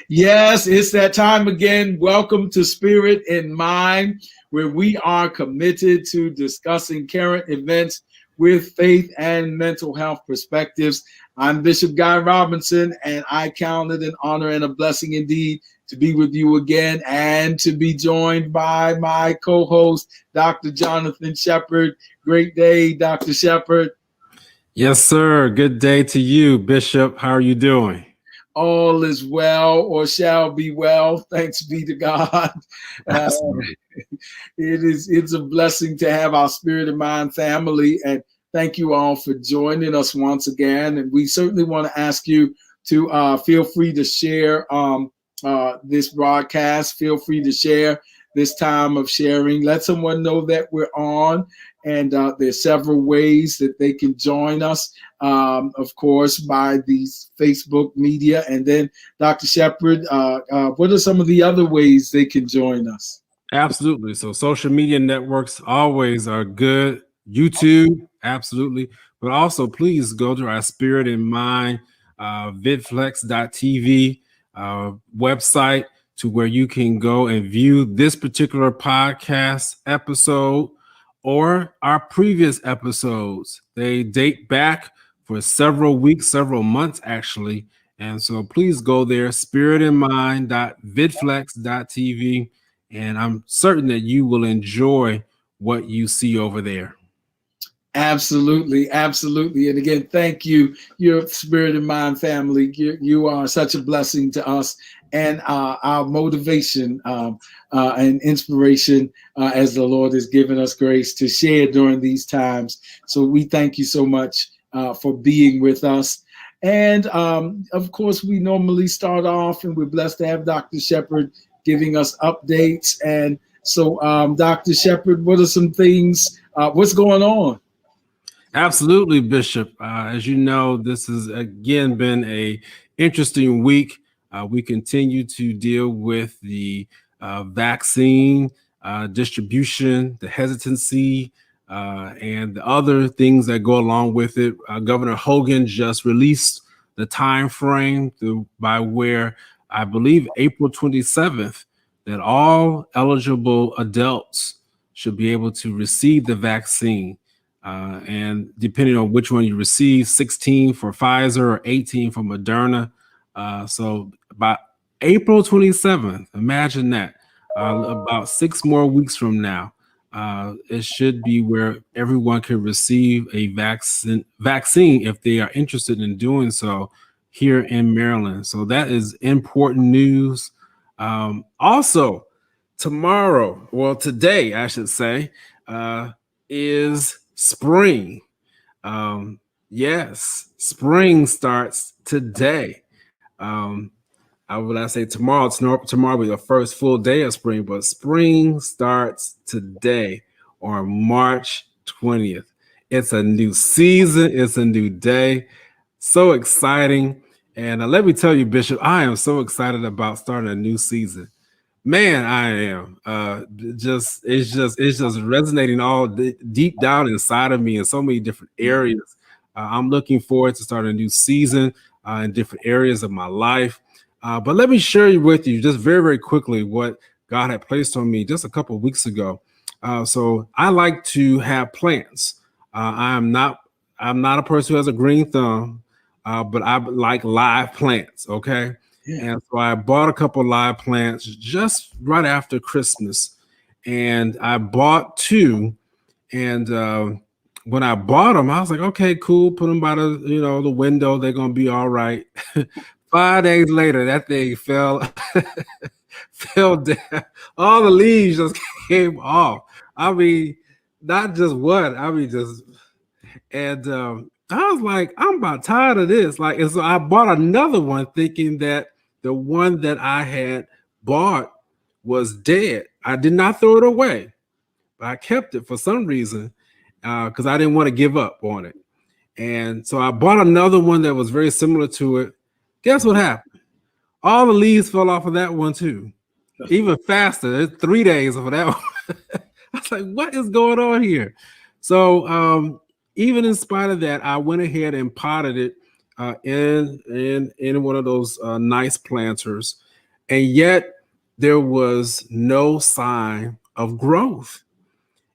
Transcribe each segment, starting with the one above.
Yes, it's that time again. Welcome to Spirit and Mind, where we are committed to discussing current events with faith and mental health perspectives. I'm Bishop Guy Robinson, and I count it an honor and a blessing indeed to be with you again and to be joined by my co-host, Dr. Jonathan Shepard. Great day, Dr. Shepard. Yes, sir. Good day to you, Bishop. How are you doing? All is well or shall be well. Thanks be to God. Uh, Absolutely. it's a blessing to have our Spirit and Mind family, and thank you all for joining us once again. And we certainly want to ask you to feel free to share this broadcast. Feel free to share this time of sharing. Let someone know that we're on, and there's several ways that they can join us. Of course, by the Facebook media, and then Dr. Shepard, what are some of the other ways they can join us? Absolutely. So social media networks always are good. YouTube, absolutely. But also, please go to our Spirit in Mind vidflex.tv website to where you can go and view this particular podcast episode or our previous episodes. They date back for several weeks, several months, actually. And so please go there, spiritinmind.vidflex.tv. And I'm certain that you will enjoy what you see over there. Absolutely, absolutely. And again, thank you, your Spirit and Mind family. You are such a blessing to us and our motivation and inspiration as the Lord has given us grace to share during these times. So we thank you so much for being with us. And of course, we normally start off, and we're blessed to have Dr. Shepard giving us updates. And so, Dr. Shepard, what are some things? What's going on? Absolutely, Bishop. As you know, this has again been a interesting week. We continue to deal with the vaccine distribution, the hesitancy, and the other things that go along with it. Governor Hogan just released the time frame by where I believe April 27th that all eligible adults should be able to receive the vaccine. And depending on which one you receive, 16 for Pfizer or 18 for Moderna. So by April 27th, imagine that, about 6 more weeks from now, it should be where everyone can receive a vaccine if they are interested in doing so here in Maryland. So that is important news. Also, today, I should say, is spring. Yes, spring starts today. I say tomorrow. Tomorrow will be the first full day of spring, but spring starts today on March 20th. It's a new season. It's a new day. So exciting. And let me tell you, Bishop, I am so excited about starting a new season. Man, I am. It's just resonating all deep down inside of me in so many different areas. I'm looking forward to starting a new season in different areas of my life. But let me share with you just very, very quickly what God had placed on me just a couple of weeks ago. So I like to have plants. I'm not a person who has a green thumb, but I like live plants. Okay. Yeah. And so I bought a couple of live plants just right after Christmas, and I bought 2. And when I bought them, I was like, okay, cool. Put them by the window. They're gonna be all right. 5 days later, that thing fell fell down. All the leaves just came off. I mean, not just one. I mean, just and I was like, I'm about tired of this. Like, and so I bought another one, thinking that the one that I had bought was dead. I did not throw it away, but I kept it for some reason because I didn't want to give up on it. And so I bought another one that was very similar to it. Guess what happened? All the leaves fell off of that one too. Even faster. It's 3 days of that one. I was like, what is going on here? So even in spite of that, I went ahead and potted it in one of those nice planters. And yet there was no sign of growth.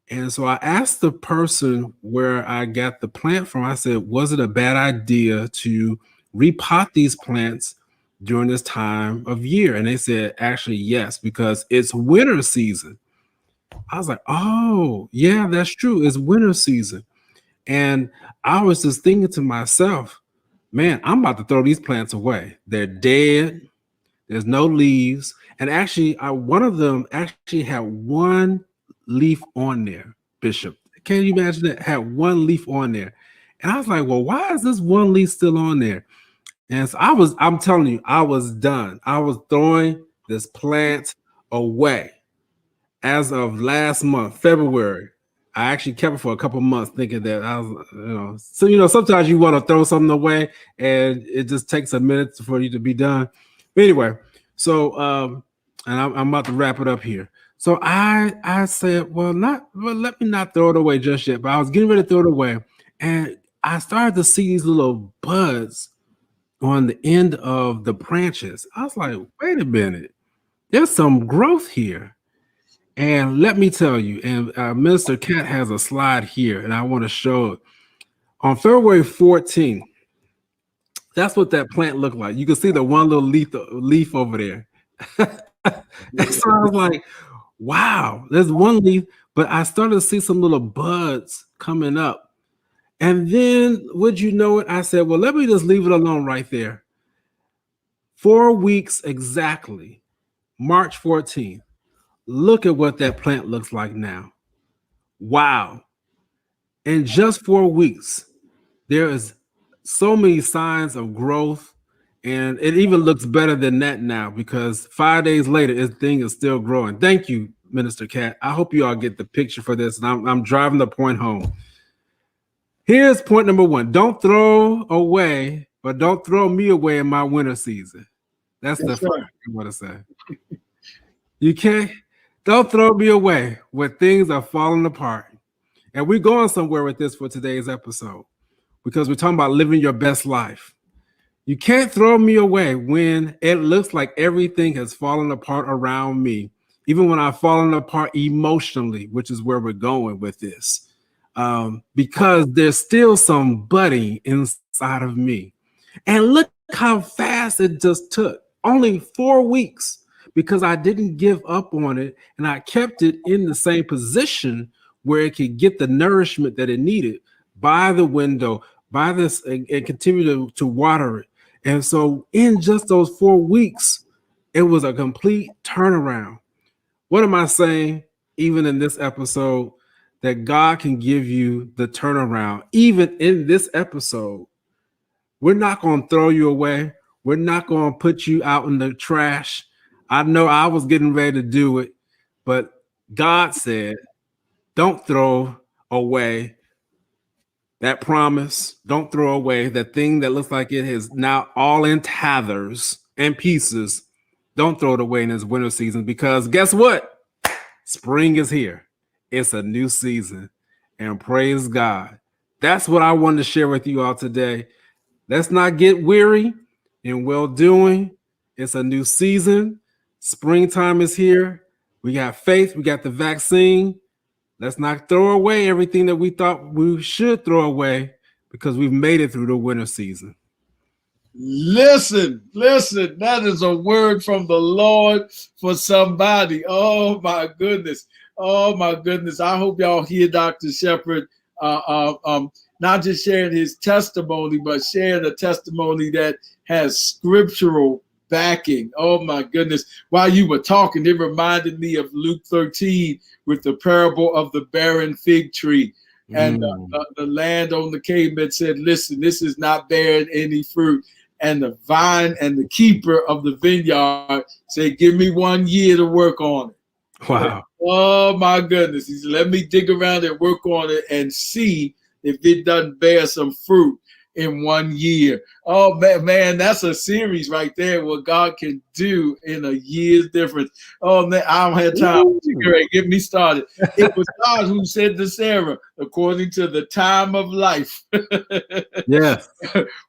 And so I asked the person where I got the plant from, I said, was it a bad idea to repot these plants during this time of year? And they said, actually, yes, because it's winter season. I was like, oh, yeah, that's true. It's winter season. And I was just thinking to myself, man, I'm about to throw these plants away. They're dead. There's no leaves. And actually, one of them actually had one leaf on there, Bishop. Can you imagine that? Had one leaf on there. And I was like, well, why is this one leaf still on there? And so I'm telling you, I was done. I was throwing this plant away as of last month, February. I actually kept it for a couple months thinking that I was, so, sometimes you want to throw something away and it just takes a minute for you to be done. But anyway, so, and I'm about to wrap it up here. So I said, well, let me not throw it away just yet, but I was getting ready to throw it away. And I started to see these little buds on the end of the branches. I was like, wait a minute, there's some growth here. And let me tell you, and Minister Cat has a slide here, and I want to show it. On February 14th, that's what that plant looked like. You can see the one little leaf over there. And so I was like, wow, there's one leaf, but I started to see some little buds coming up. And then, would you know it, I said, well, let me just leave it alone right there. 4 weeks exactly, March 14th. Look at what that plant looks like now. Wow. In just 4 weeks, there is so many signs of growth, and it even looks better than that now because 5 days later, this thing is still growing. Thank you, Minister Cat. I hope you all get the picture for this, and I'm driving the point home. Here's point number one. Don't throw away, or don't throw me away in my winter season. That's the first thing I want to say. You can't. Don't throw me away when things are falling apart. And we're going somewhere with this for today's episode because we're talking about living your best life. You can't throw me away when it looks like everything has fallen apart around me, even when I've fallen apart emotionally, which is where we're going with this, because there's still some budding inside of me. And look how fast it just took. Only 4 weeks. Because I didn't give up on it and I kept it in the same position where it could get the nourishment that it needed by the window, by this, and continue to water it. And so in just those 4 weeks, it was a complete turnaround. What am I saying? Even in this episode, that God can give you the turnaround. Even in this episode, we're not going to throw you away. We're not going to put you out in the trash. I know I was getting ready to do it, but God said, don't throw away that promise. Don't throw away that thing that looks like it is now all in tatters and pieces. Don't throw it away in this winter season because guess what? Spring is here. It's a new season, and praise God. That's what I wanted to share with you all today. Let's not get weary in well-doing. It's a new season. Springtime is here. We got faith. We got the vaccine. Let's not throw away everything that we thought we should throw away because we've made it through the winter season. Listen, that is a word from the Lord for somebody. Oh my goodness. I hope y'all hear Dr. Shepherd not just sharing his testimony, but sharing a testimony that has scriptural backing. Oh my goodness. While you were talking, it reminded me of Luke 13 with the parable of the barren fig tree. And the landowner came and said, listen, this is not bearing any fruit. And the vine and the keeper of the vineyard said, give me 1 year to work on it. Wow. Oh my goodness. He said, let me dig around and work on it and see if it doesn't bear some fruit in 1 year. Oh man, that's a series right there, what God can do in a year's difference. Oh man, I don't have time. Get me started. It was God who said to Sarah, according to the time of life, yes,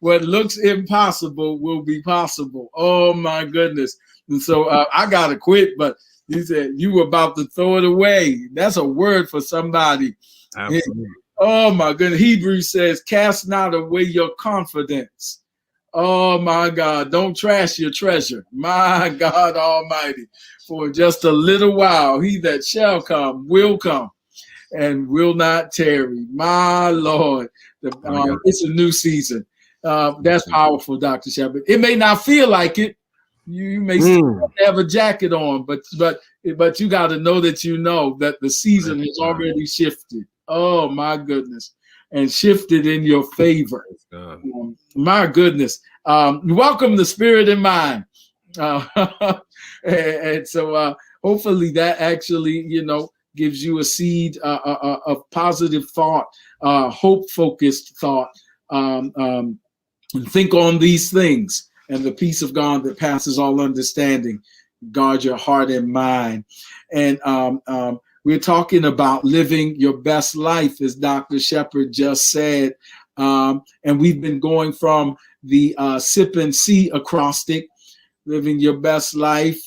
what looks impossible will be possible. Oh my goodness. And so I got to quit, but he said, you were about to throw it away. That's a word for somebody. Absolutely. Oh my goodness. Hebrews says, cast not away your confidence. Oh my God. Don't trash your treasure. My God Almighty. For just a little while, he that shall come will come and will not tarry. My Lord. It's a new season. That's powerful, Dr. Shepard. It may not feel like it. You may still have a jacket on, but you got to know that the season has already shifted. Oh my goodness, and shifted in your favor. My goodness. Welcome the Spirit and Mind, and so hopefully that actually gives you a seed of positive thought, hope-focused thought, and think on these things. And the peace of God that passes all understanding, guard your heart and mind. And we're talking about living your best life, as Dr. Shepard just said. And we've been going from the sip and see acrostic, living your best life.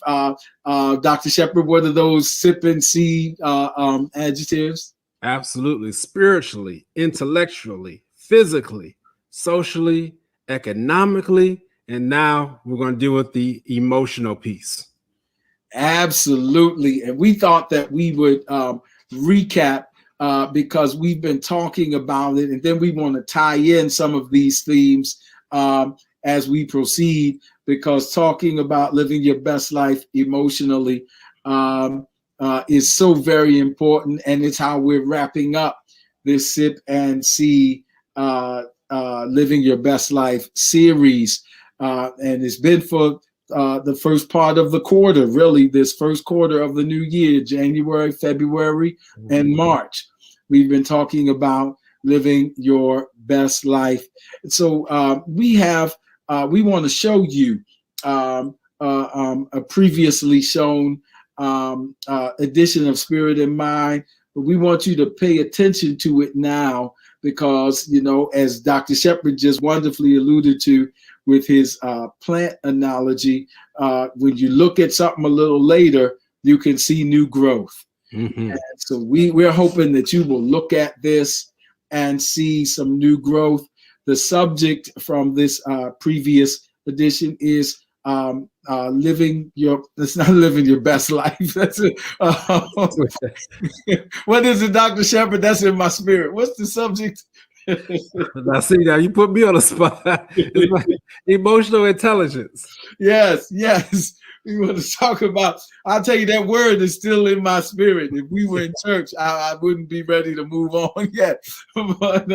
Dr. Shepard, what are those sip and see adjectives? Absolutely. Spiritually, intellectually, physically, socially, economically. And now we're going to deal with the emotional piece. Absolutely. And we thought that we would recap because we've been talking about it. And then we want to tie in some of these themes as we proceed, because talking about living your best life emotionally is so very important. And it's how we're wrapping up this Sip and See Living Your Best Life series. And it's been for the first part of the quarter, really, this first quarter of the new year, January, February, and March. We've been talking about living your best life. And so we want to show you a previously shown edition of Spirit and Mind, but we want you to pay attention to it now because, as Dr. Shepard just wonderfully alluded to, with his plant analogy, when you look at something a little later, you can see new growth. Mm-hmm. And so we're hoping that you will look at this and see some new growth. The subject from this previous edition is living your best life. That's it. What is it, Dr. Shepard? That's in my spirit. What's the subject? Now, see, now you put me on the spot. Emotional intelligence. Yes. We want to talk about. I'll tell you, that word is still in my spirit. If we were in church, I wouldn't be ready to move on yet. But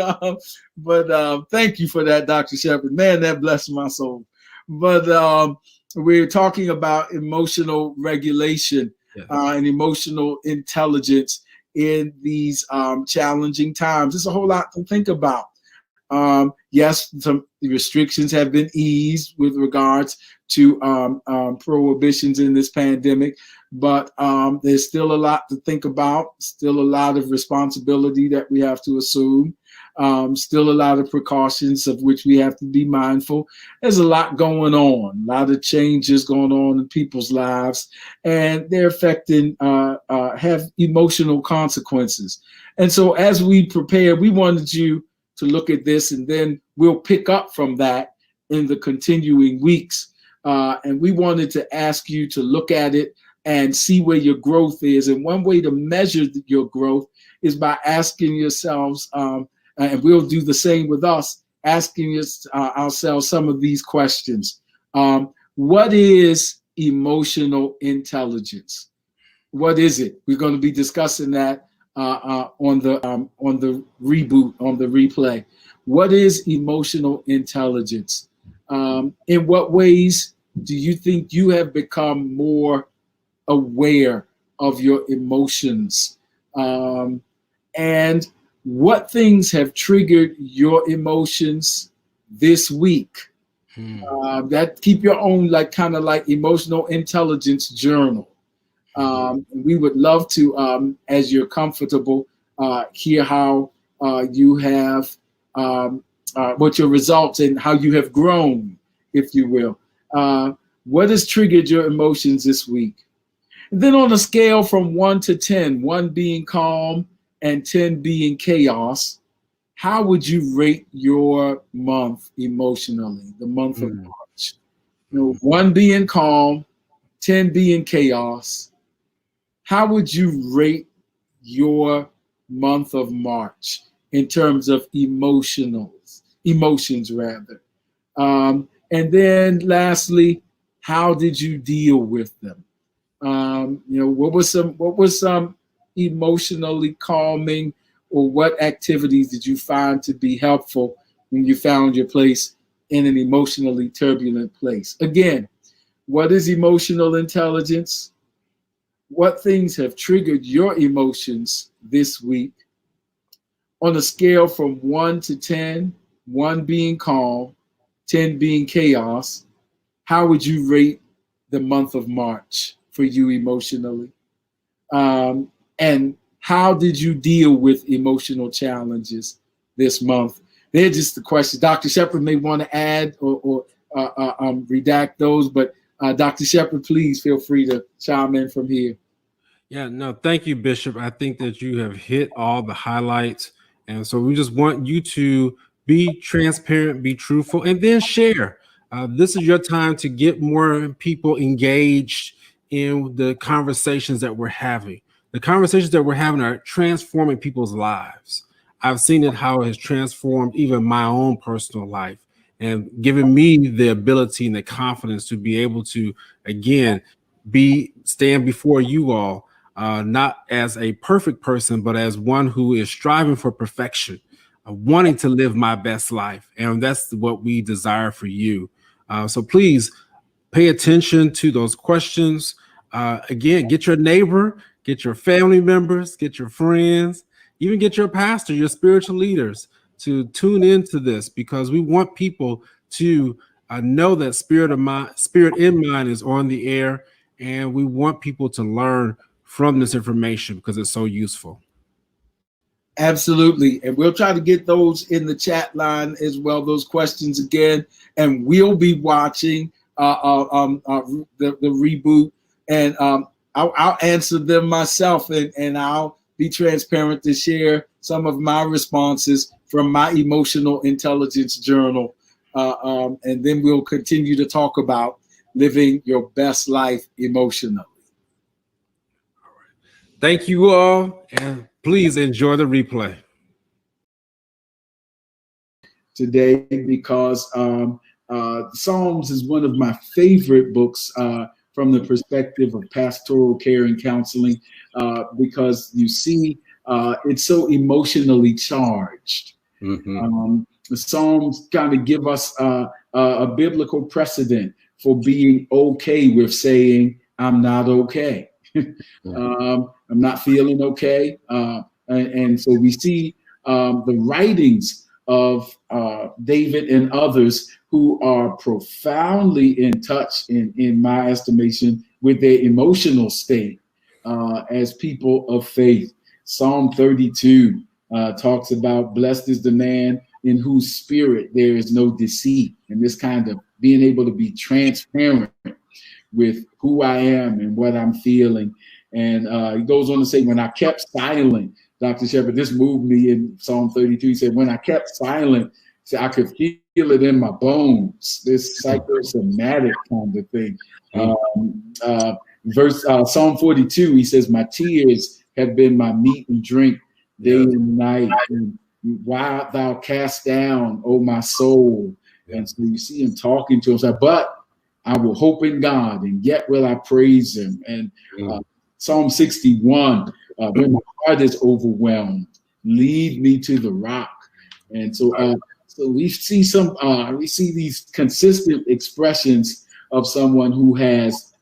thank you for that, Dr. Shepard. Man, that blessed my soul. But we're talking about emotional regulation and emotional intelligence in these challenging times. There's a whole lot to think about. Yes, some restrictions have been eased with regards to prohibitions in this pandemic, but there's still a lot to think about, still a lot of responsibility that we have to assume, still a lot of precautions of which we have to be mindful. There's a lot going on, a lot of changes going on in people's lives, and they're affecting, have emotional consequences. And so as we prepare, we wanted you to look at this, and then we'll pick up from that in the continuing weeks. And we wanted to ask you to look at it and see where your growth is. And one way to measure your growth is by asking yourselves, and we'll do the same with us, asking ourselves some of these questions. What is emotional intelligence? What is it? We're going to be discussing that on the reboot, on the replay. What is emotional intelligence? In what ways do you think you have become more aware of your emotions? And what things have triggered your emotions this week? That keep your own kind of emotional intelligence journal. We would love to, as you're comfortable, hear how you have, what your results and how you have grown, if you will. What has triggered your emotions this week? And then on a scale from 1 to 10, 1 being calm and 10 being chaos, how would you rate your month emotionally, the month of March? 1 being calm, 10 being chaos. How would you rate your month of March in terms of emotions rather? And then lastly, how did you deal with them? What was some emotionally calming, or what activities did you find to be helpful when you found your place in an emotionally turbulent place? Again, what is emotional intelligence? What things have triggered your emotions this week? On a scale from 1 to 10, 1 being calm, 10 being chaos, how would you rate the month of March for you emotionally? And how did you deal with emotional challenges this month? They're just the questions. Dr. Shepherd may want to add or redact those, but Dr. Shepherd, please feel free to chime in from here. Yeah, no, thank you, Bishop. I think that you have hit all the highlights. And so we just want you to be transparent, be truthful, and then share. This is your time to get more people engaged in the conversations that we're having. The conversations that we're having are transforming people's lives. I've seen it, how it has transformed even my own personal life and given me the ability and the confidence to be able to, again, stand before you all, not as a perfect person, but as one who is striving for perfection, wanting to live my best life. And that's what we desire for you. So please pay attention to those questions. Again, get your neighbor, get your family members, get your friends, even get your pastor, your spiritual leaders to tune into this, because we want people to know that Spirit in Mind is on the air, and we want people to learn from this information because it's so useful. Absolutely. And we'll try to get those in the chat line as well, those questions again. And we'll be watching the reboot. And I'll answer them myself, and I'll be transparent to share some of my responses from my emotional intelligence journal. And then we'll continue to talk about living your best life emotionally. Thank you all, and please enjoy the replay Today, because Psalms is one of my favorite books from the perspective of pastoral care and counseling, because you see it's so emotionally charged. The Psalms kind of give us a biblical precedent for being okay with saying, I'm not okay. I'm not feeling okay. And so we see the writings of David and others who are profoundly in touch, in my estimation, with their emotional state as people of faith. Psalm 32 talks about blessed is the man in whose spirit there is no deceit, and this kind of being able to be transparent with who I am and what I'm feeling. And he goes on to say, when I kept silent, Dr. Shepherd, this moved me in Psalm 32. He said, when I kept silent, I could feel it in my bones, this psychosomatic kind of thing. Psalm 42, he says, my tears have been my meat and drink day and night. And why art thou cast down, O my soul? And so you see him talking to himself, but I will hope in God, and yet will I praise him. And Psalm 61, when my heart is overwhelmed, lead me to the rock. And so we see these consistent expressions of someone who has,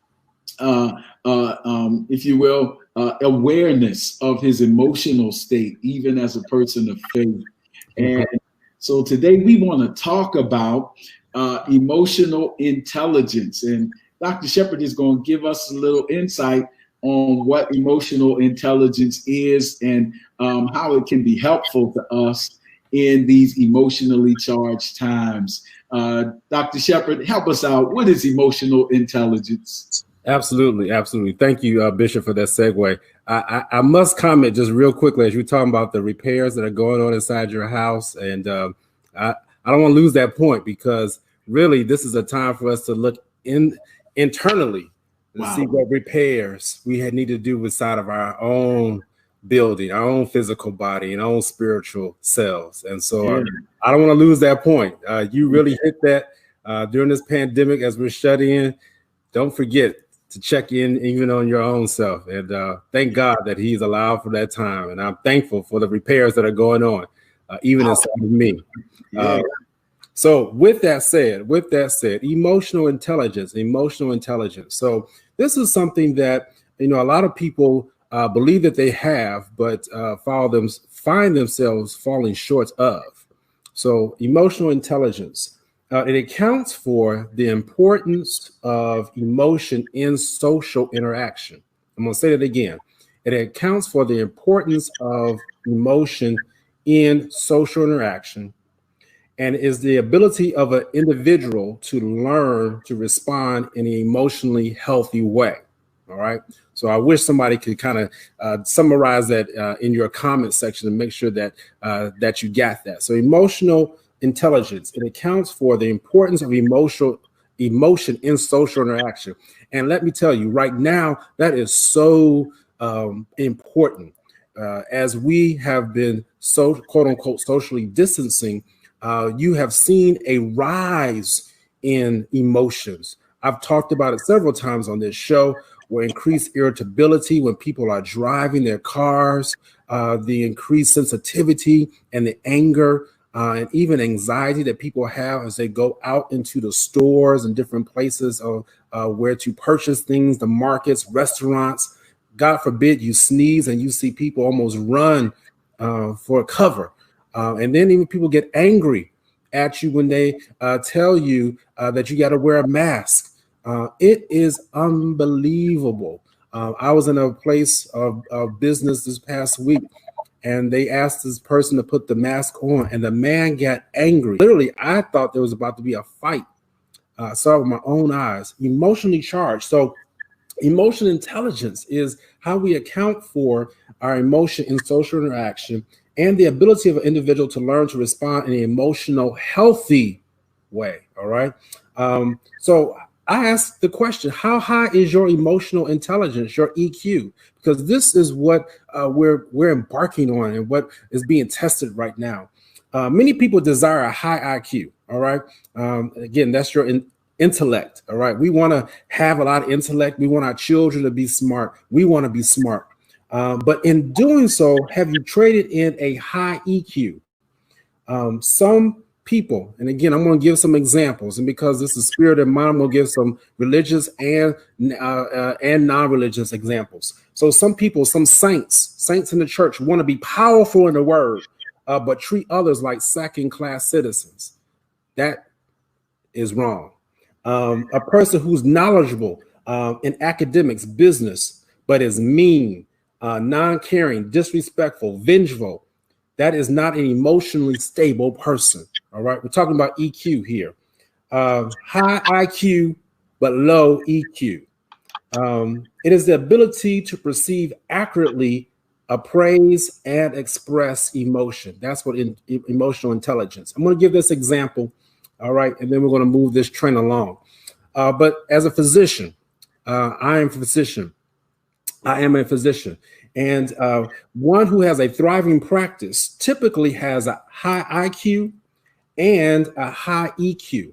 if you will, awareness of his emotional state, even as a person of faith. And so today we want to talk about emotional intelligence. And Dr. Shepherd is going to give us a little insight on what emotional intelligence is and how it can be helpful to us in these emotionally charged times. Dr. Shepherd, help us out. What is emotional intelligence? Absolutely, absolutely. Thank you, Bishop, for that segue. I must comment just real quickly as you're talking about the repairs that are going on inside your house, and I don't want to lose that point, because really this is a time for us to look internally to see what repairs we need to do inside of our own building, our own physical body, and our own spiritual selves. And so I don't want to lose that point. You really hit that during this pandemic as we're shut in. Don't forget to check in even on your own self. And thank God that he's allowed for that time. And I'm thankful for the repairs that are going on, even inside of me. So with that said, emotional intelligence. So this is something that, a lot of people believe that they have, but find themselves falling short of. So emotional intelligence. It accounts for the importance of emotion in social interaction. I'm going to say that again. It accounts for the importance of emotion in social interaction, and is the ability of an individual to learn to respond in an emotionally healthy way. All right. So I wish somebody could kind of summarize that in your comment section and make sure that that you got that. So emotional intelligence, it accounts for the importance of emotion in social interaction. And let me tell you right now, that is so important. As we have been so quote unquote socially distancing, you have seen a rise in emotions. I've talked about it several times on this show, where increased irritability when people are driving their cars, the increased sensitivity and the anger, and even anxiety that people have as they go out into the stores and different places where to purchase things, the markets, restaurants. God forbid you sneeze and you see people almost run for cover. And then even people get angry at you when they tell you that you got to wear a mask. It is unbelievable. I was in a place of business this past week, and they asked this person to put the mask on, and the man got angry. Literally, I thought there was about to be a fight. I saw it with my own eyes, emotionally charged. So emotional intelligence is how we account for our emotion in social interaction and the ability of an individual to learn to respond in an emotional, healthy way. All right. So I asked the question, how high is your emotional intelligence, your EQ? Because this is what we're embarking on and what is being tested right now. Many people desire a high IQ. All right. Again, that's your intellect. All right. We want to have a lot of intellect. We want our children to be smart. We want to be smart. But in doing so, have you traded in a high EQ? Some people, and again, I'm going to give some examples, and because this is Spirit and Mind, I'm going to give some religious and non-religious examples. So some people, some saints in the church want to be powerful in the word, but treat others like second-class citizens. That is wrong. A person who's knowledgeable in academics, business, but is mean, non-caring, disrespectful, vengeful, that is not an emotionally stable person. All right. We're talking about EQ here. High IQ, but low EQ. It is the ability to perceive accurately, appraise, and express emotion. That's what emotional intelligence. I'm going to give this example. All right. And then we're going to move this train along. But as a physician, I am a physician. And one who has a thriving practice typically has a high IQ and a high EQ.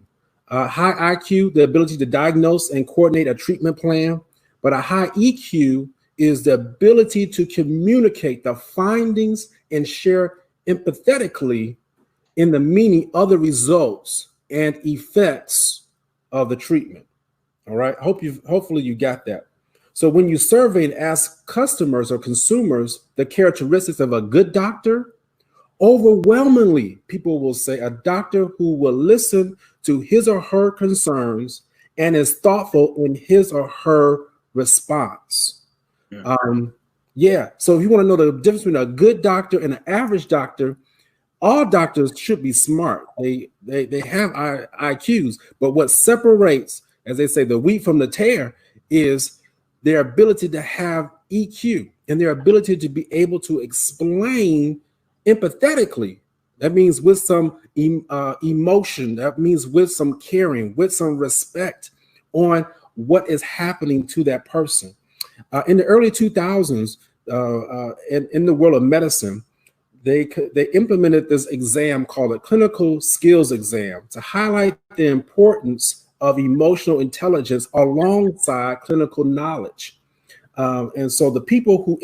High IQ, the ability to diagnose and coordinate a treatment plan, but a high EQ is the ability to communicate the findings and share empathetically in the meaning of the results and effects of the treatment. All right. Hopefully you got that. So when you survey and ask customers or consumers the characteristics of a good doctor, overwhelmingly, people will say a doctor who will listen to his or her concerns and is thoughtful in his or her response. So if you want to know the difference between a good doctor and an average doctor, all doctors should be smart. They have IQs, but what separates, as they say, the wheat from the tare is their ability to have EQ and their ability to be able to explain empathetically. That means with some emotion. That means with some caring, with some respect on what is happening to that person. In the early 2000s, in the world of medicine, they implemented this exam called a clinical skills exam to highlight the importance of emotional intelligence alongside clinical knowledge. And so the people who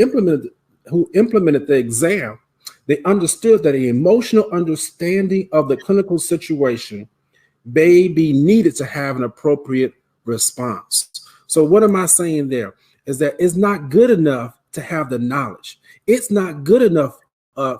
implemented the exam, they understood that an emotional understanding of the clinical situation may be needed to have an appropriate response. So what am I saying there? Is that it's not good enough to have the knowledge. It's not good enough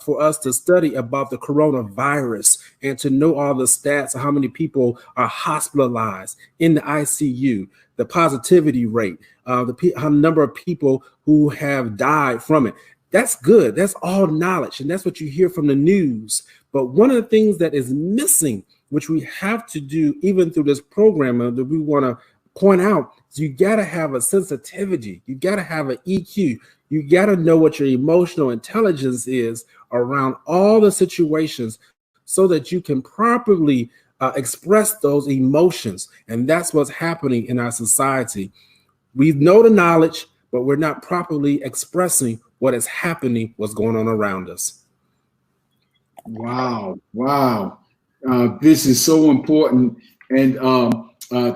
for us to study about the coronavirus and to know all the stats of how many people are hospitalized in the ICU, the positivity rate, the number of people who have died from it. That's good. That's all knowledge. And that's what you hear from the news. But one of the things that is missing, which we have to do even through this program that we want to point out, is you got to have a sensitivity. You got to have an EQ. You got to know what your emotional intelligence is around all the situations so that you can properly express those emotions. And that's what's happening in our society. We know the knowledge, but we're not properly expressing what is happening, what's going on around us. Wow. This is so important. And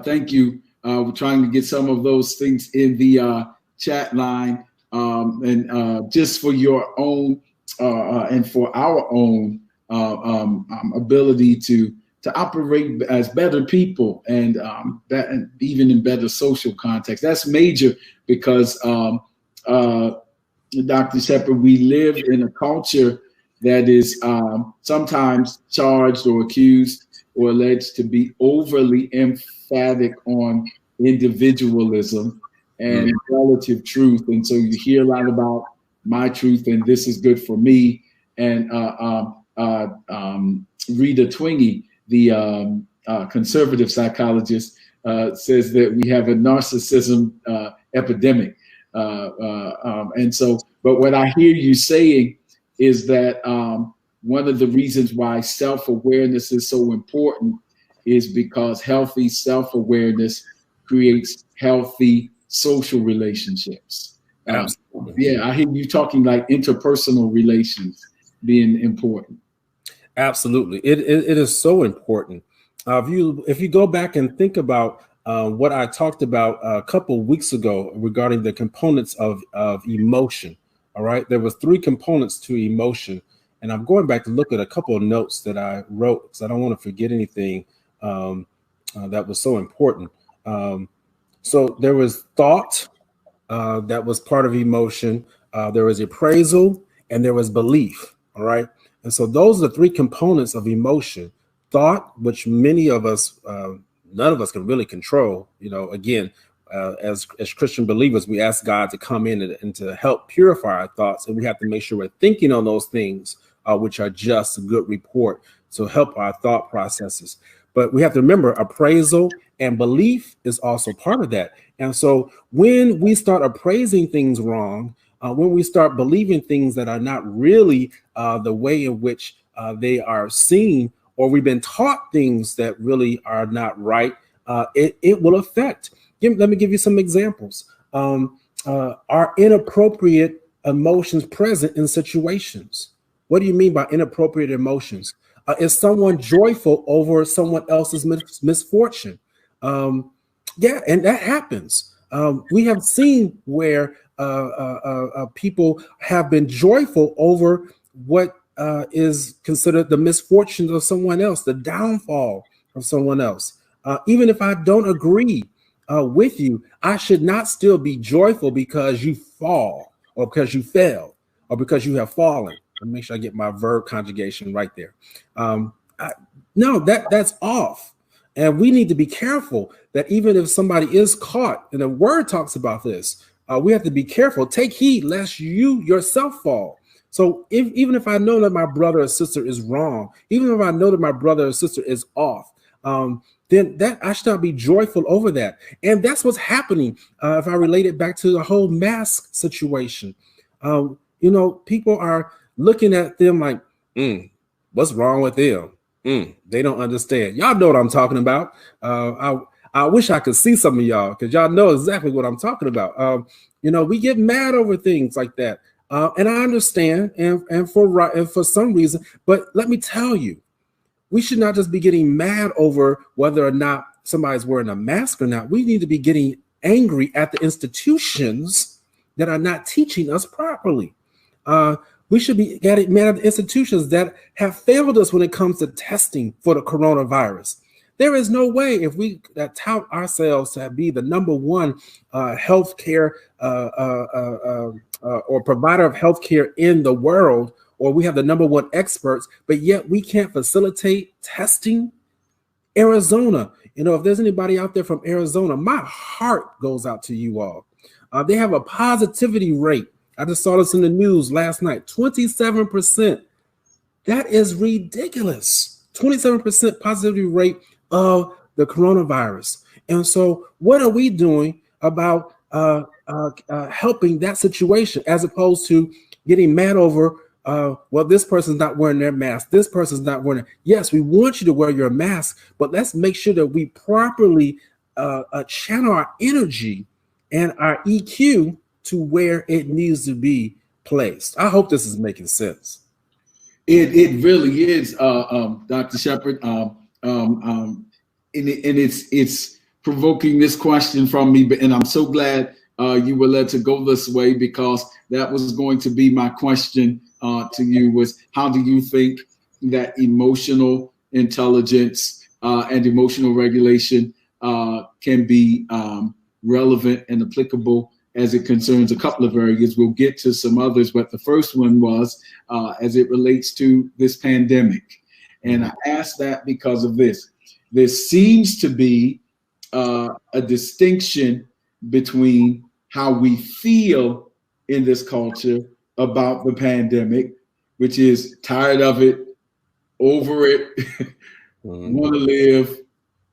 thank you. We're trying to get some of those things in the chat line. And just for your own and for our own ability to operate as better people and that and even in better social context. That's major because Dr. Shepherd, we live in a culture that is sometimes charged or accused or alleged to be overly emphatic on individualism and relative truth. And so you hear a lot about my truth and this is good for me. And Rita Twenge, the conservative psychologist, says that we have a narcissism epidemic. And so, but what I hear you saying is that one of the reasons why self-awareness is so important is because healthy self-awareness creates healthy social relationships. Yeah, I hear you talking like interpersonal relations being important. Absolutely, it is so important. If you go back and think about what I talked about a couple of weeks ago regarding the components of emotion. All right, there was 3 components to emotion, and I'm going back to look at a couple of notes that I wrote because I don't want to forget anything that was so important. So there was thought that was part of emotion. There was appraisal, and there was belief. All right, and so those are the 3 components of emotion. Thought, which many of us, none of us can really control. You know, again, as Christian believers, we ask God to come in and to help purify our thoughts, and we have to make sure we're thinking on those things which are just a good report to help our thought processes. But we have to remember appraisal and belief is also part of that. And so when we start appraising things wrong, when we start believing things that are not really the way in which they are seen, or we've been taught things that really are not right, it will affect. Let me give you some examples. Are inappropriate emotions present in situations? What do you mean by inappropriate emotions? Is someone joyful over someone else's misfortune? Yeah, and that happens. We have seen where people have been joyful over what is considered the misfortunes of someone else, the downfall of someone else. Even if I don't agree with you, I should not still be joyful because you fall or because you fell or because you have fallen. Let me make sure I get my verb conjugation right there. No, that's off. And we need to be careful that even if somebody is caught, and the word talks about this, we have to be careful. Take heed lest you yourself fall. So even if I know that my brother or sister is wrong, even if I know that my brother or sister is off, then that I should not be joyful over that. And that's what's happening. If I relate it back to the whole mask situation, people are looking at them like, what's wrong with them? They don't understand. Y'all know what I'm talking about. I wish I could see some of y'all because y'all know exactly what I'm talking about. We get mad over things like that. And I understand, and for some reason, but let me tell you, we should not just be getting mad over whether or not somebody's wearing a mask or not. We need to be getting angry at the institutions that are not teaching us properly. We should be getting mad at the institutions that have failed us when it comes to testing for the coronavirus. There is no way if we tout ourselves to be the number one healthcare or provider of healthcare in the world, or we have the number one experts, but yet we can't facilitate testing. Arizona, if there's anybody out there from Arizona, my heart goes out to you all. They have a positivity rate. I just saw this in the news last night, 27%. That is ridiculous. 27% positivity rate of the coronavirus. And so what are we doing about helping that situation as opposed to getting mad over, well, this person's not wearing their mask. This person's not wearing it. Yes, we want you to wear your mask, but let's make sure that we properly channel our energy and our EQ to where it needs to be placed. I hope this is making sense. It really is, Dr. Shepherd. And it's provoking this question from me, and I'm so glad you were led to go this way, because that was going to be my question to you, was how do you think that emotional intelligence and emotional regulation can be relevant and applicable as it concerns a couple of areas? We'll get to some others, but the first one was as it relates to this pandemic. And I asked that because of this. There seems to be a distinction between how we feel in this culture about the pandemic, which is tired of it, over it, want to live,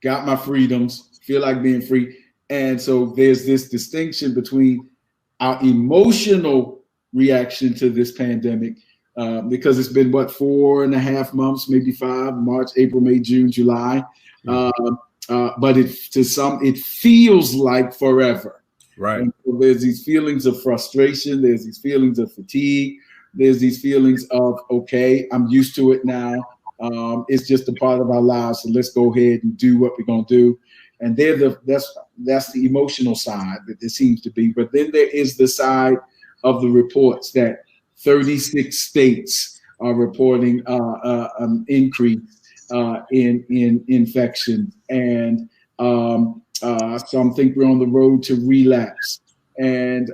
got my freedoms, feel like being free. And so there's this distinction between our emotional reaction to this pandemic, because it's been, 4.5 months, maybe 5, March, April, May, June, July. But it feels like forever. Right. And so there's these feelings of frustration. There's these feelings of fatigue. There's these feelings of, okay, I'm used to it now. It's just a part of our lives. So let's go ahead and do what we're going to do. And that's the emotional side that there seems to be. But then there is the side of the reports that 36 states are reporting an increase in infection, and some think we're on the road to relapse. And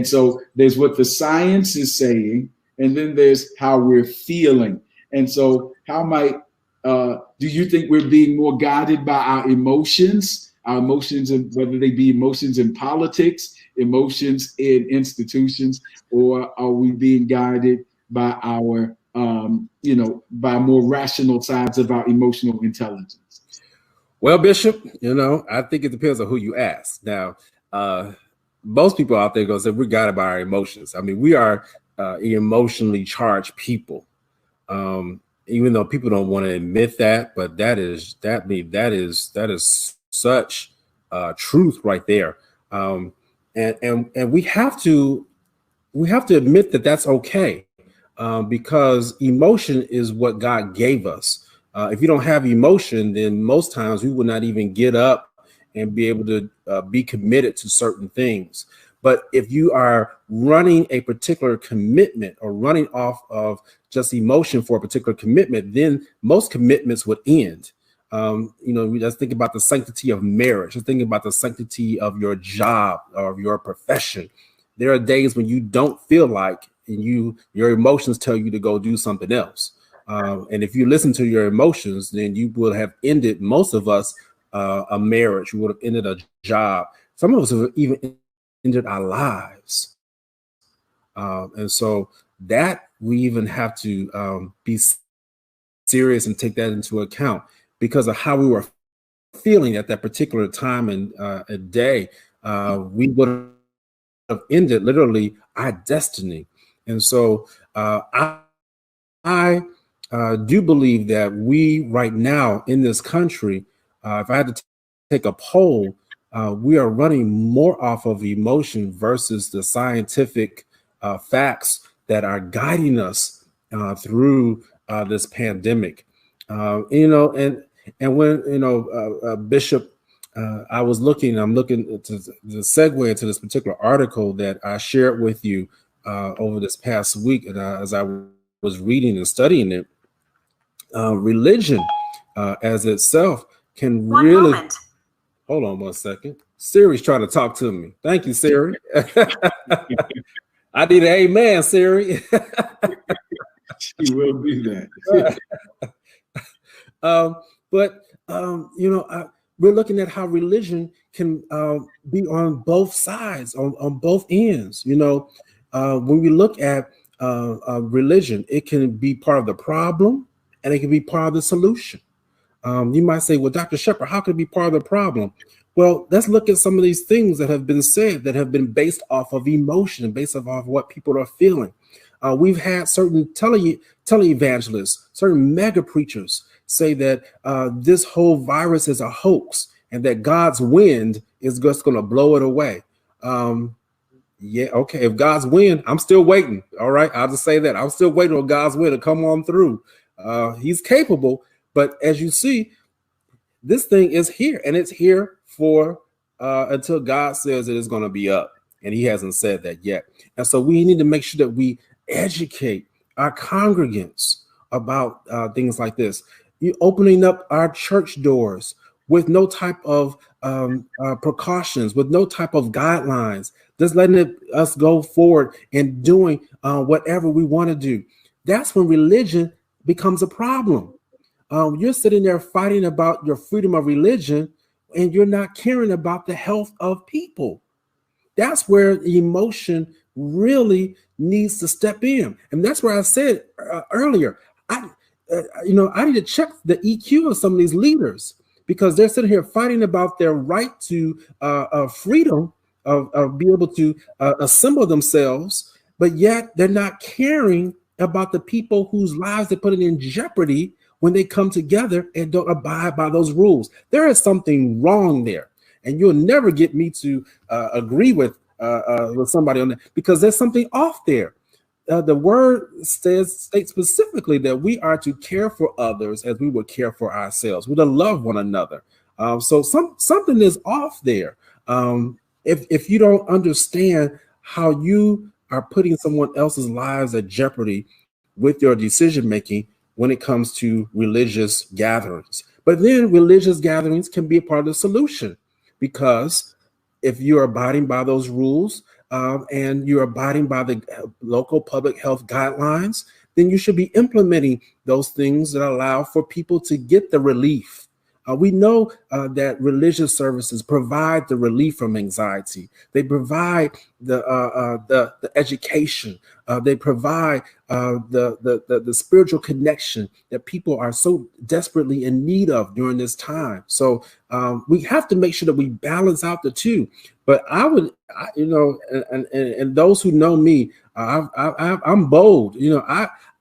so there's what the science is saying, and then there's how we're feeling. And so how might do you think we're being more guided by our emotions, whether they be emotions in politics, emotions in institutions, or are we being guided by our, by more rational sides of our emotional intelligence? Well, Bishop, I think it depends on who you ask. Now, most people out there go say we're guided by our emotions. I mean, we are emotionally charged people. Even though people don't want to admit that, but that is such truth right there. And we have to admit that that's okay, because emotion is what God gave us. If you don't have emotion, then most times we would not even get up and be able to be committed to certain things. But if you are running a particular commitment or running off of just emotion for a particular commitment, then most commitments would end. We just think about the sanctity of marriage. Just think about the sanctity of your job or of your profession. There are days when you don't feel like, and your emotions tell you to go do something else. And if you listen to your emotions, then you would have ended, most of us, a marriage. You would have ended a job. Some of us have even ended our lives. And so that we even have to be serious and take that into account because of how we were feeling at that particular time and a day. We would have ended literally our destiny. And so I do believe that we right now in this country, if I had to take a poll, we are running more off of emotion versus the scientific facts that are guiding us through this pandemic. And when Bishop, I'm looking to segue into this particular article that I shared with you over this past week, and as I was reading and studying it, religion as itself can really. Hold on one second. Siri's trying to talk to me. Thank you, Siri. I need an amen, Siri. She will do that. We're looking at how religion can be on both sides, on both ends. When we look at religion, it can be part of the problem and it can be part of the solution. You might say, well, Dr. Shepherd, how could it be part of the problem? Well, let's look at some of these things that have been said that have been based off of emotion, based off of what people are feeling. We've had certain televangelists, certain mega preachers say that this whole virus is a hoax and that God's wind is just going to blow it away. Yeah, okay. If God's wind, I'm still waiting. All right. I'll just say that I'm still waiting on God's wind to come on through. He's capable. But as you see, this thing is here and it's here for until God says it is going to be up. And he hasn't said that yet. And so we need to make sure that we educate our congregants about things like this. You opening up our church doors with no type of precautions, with no type of guidelines, just letting us go forward and doing whatever we want to do. That's when religion becomes a problem. You're sitting there fighting about your freedom of religion and you're not caring about the health of people. That's where emotion really needs to step in. And that's where I said earlier, I need to check the EQ of some of these leaders because they're sitting here fighting about their right to freedom of be able to assemble themselves, but yet they're not caring about the people whose lives they put it in jeopardy when they come together and don't abide by those rules. There is something wrong there. And you'll never get me to agree with somebody on that because there's something off there. The word states specifically that we are to care for others as we would care for ourselves. We're to love one another. So something is off there. If you don't understand how you are putting someone else's lives at jeopardy with your decision making when it comes to religious gatherings. But then religious gatherings can be a part of the solution because if you're abiding by those rules and you're abiding by the local public health guidelines, then you should be implementing those things that allow for people to get the relief. We know that religious services provide the relief from anxiety. They provide the education. They provide the spiritual connection that people are so desperately in need of during this time. So we have to make sure that we balance out the two. But and those who know me, I'm bold.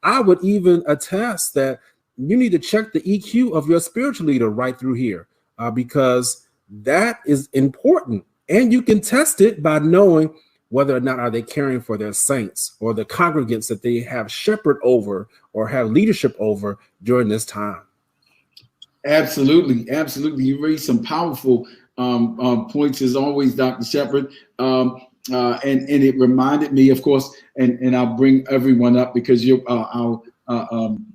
I would even attest that you need to check the EQ of your spiritual leader right through here because that is important. And you can test it by knowing whether or not are they caring for their saints or the congregants that they have shepherd over or have leadership over during this time. Absolutely. Absolutely. You raised some powerful points as always, Dr. Shepherd. And it reminded me, of course, and I'll bring everyone up because our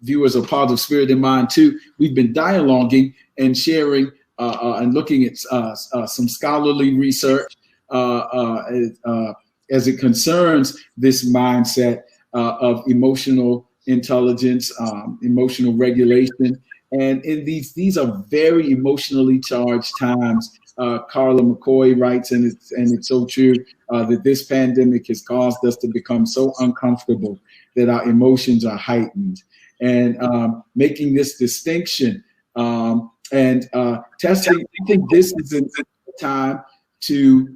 viewers are part of Spirit and Mind too. We've been dialoguing and sharing and looking at some scholarly research as it concerns this mindset of emotional intelligence, emotional regulation. And in these are very emotionally charged times Carla McCoy writes, and it's so true, that this pandemic has caused us to become so uncomfortable that our emotions are heightened. And making this distinction and testing, I think this is a time to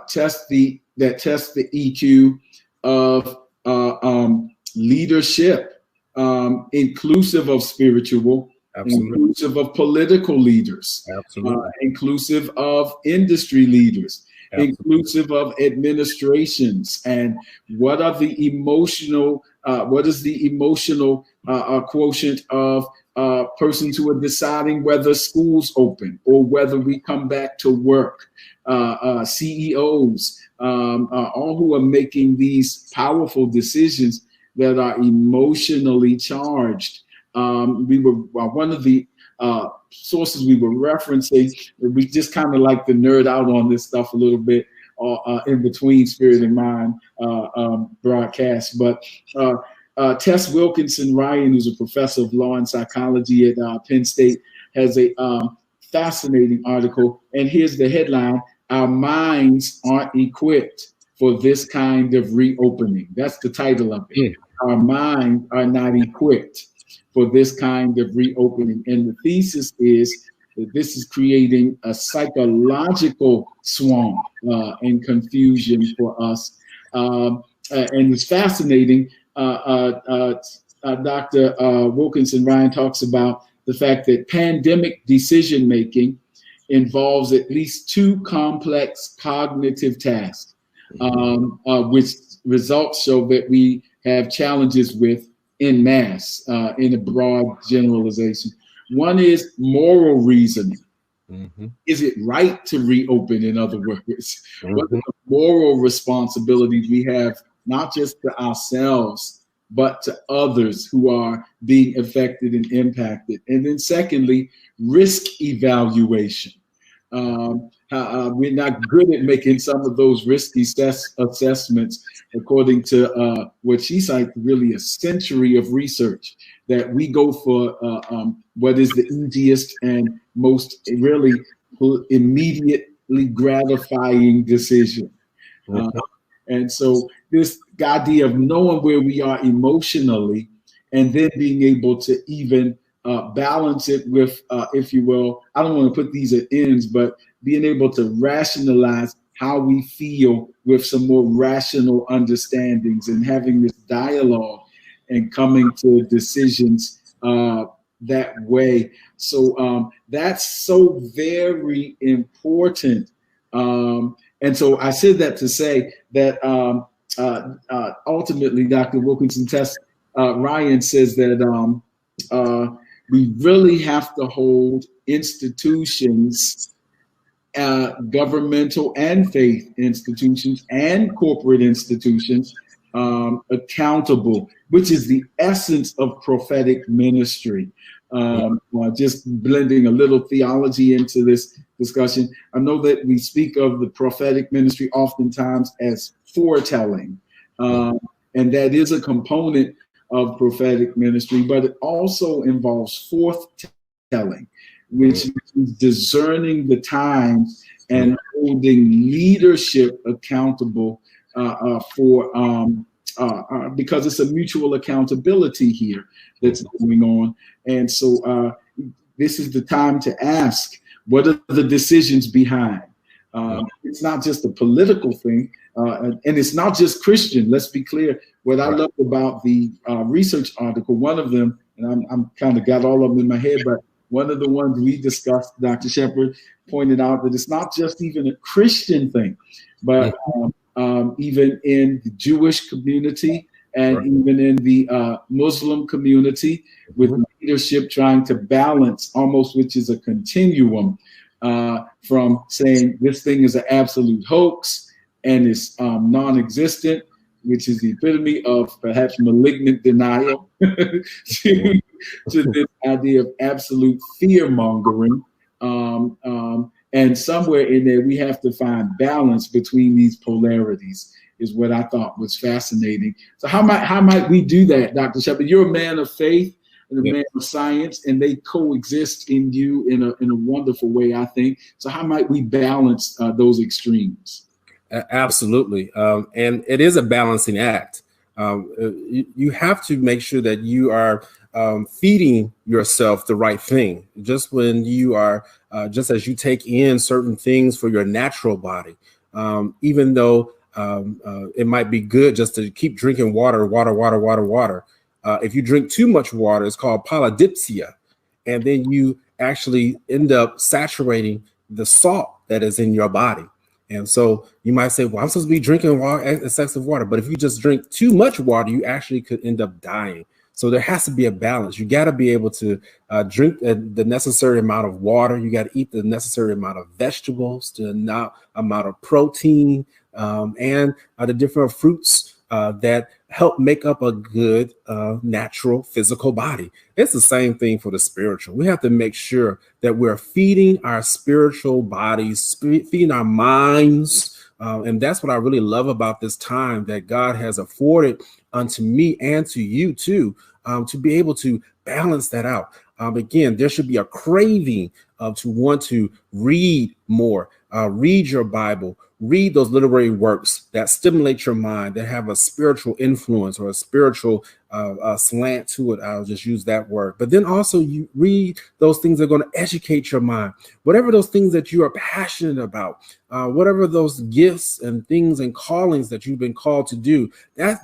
test the EQ of leadership, inclusive of spiritual, inclusive of political leaders, inclusive of industry leaders, inclusive of administrations, and what is the emotional quotient of persons who are deciding whether schools open or whether we come back to work, CEOs, all who are making these powerful decisions that are emotionally charged. One of the sources we were referencing, we just kind of like to nerd out on this stuff a little bit in between Spirit and Mind broadcasts. But Tess Wilkinson Ryan, who's a professor of law and psychology at Penn State, has a fascinating article. And here's the headline: "Our minds aren't equipped for this kind of reopening." That's the title of it. Our minds are not equipped for this kind of reopening. And the thesis is that this is creating a psychological swamp and confusion for us. And it's fascinating. Dr. Wilkinson Ryan talks about the fact that pandemic decision-making involves at least two complex cognitive tasks, which results show that we have challenges with en masse, in a broad generalization. One is moral reasoning. Is it right to reopen, in other words? What are the moral responsibilities we have, not just to ourselves, but to others who are being affected and impacted? And then secondly, risk evaluation. We're not good at making some of those risky assessments, according to what she cites, really a century of research, that we go for what is the easiest and most really immediately gratifying decision. And so this idea of knowing where we are emotionally and then being able to even balance it with, if you will, I don't want to put these at ends, but being able to rationalize how we feel with some more rational understandings and having this dialogue and coming to decisions that way. So that's so very important. And so I said that to say that ultimately, Dr. Wilkinson Tess Ryan says that we really have to hold institutions, governmental and faith institutions and corporate institutions, accountable, which is the essence of prophetic ministry. Just blending a little theology into this discussion. I know that we speak of the prophetic ministry oftentimes as foretelling, and that is a component of prophetic ministry, but it also involves forthtelling, which is discerning the times and holding leadership accountable because it's a mutual accountability here that's going on. And so this is the time to ask, what are the decisions behind? It's not just a political thing, and it's not just Christian. Let's be clear. What I loved about the research article, one of them, and I'm kind of got all of them in my head, but one of the ones we discussed, Dr. Shepard pointed out that it's not just even a Christian thing, but even in the Jewish community and even in the Muslim community, with leadership trying to balance almost, which is a continuum, from saying this thing is an absolute hoax and is non-existent, which is the epitome of perhaps malignant denial, to this idea of absolute fear-mongering. And somewhere in there, we have to find balance between these polarities, is what I thought was fascinating. So how might we do that, Dr. Shepard? You're a man of faith. and a Yep. man of science, and they coexist in you in a wonderful way, I think. So how might we balance those extremes? Absolutely. And it is a balancing act. You have to make sure that you are feeding yourself the right thing. Just when you are, just as you take in certain things for your natural body, even though it might be good just to keep drinking water, water, water, water, water. If you drink too much water, it's called polydipsia. And then you actually end up saturating the salt that is in your body. And so you might say, well, I'm supposed to be drinking water, excessive water. But if you just drink too much water, you actually could end up dying. So there has to be a balance. You got to be able to drink the necessary amount of water. You got to eat the necessary amount of vegetables, the amount of protein, and the different fruits that help make up a good natural physical body. It's the same thing for the spiritual. We have to make sure that we're feeding our spiritual bodies, feeding our minds. And that's what I really love about this time that God has afforded unto me and to you too, to be able to balance that out. Again, there should be a craving to want to read more, read your Bible, read those literary works that stimulate your mind, that have a spiritual influence or a spiritual slant to it. I'll just use that word. But then also you read those things that are going to educate your mind, whatever those things that you are passionate about, whatever those gifts and things and callings that you've been called to do.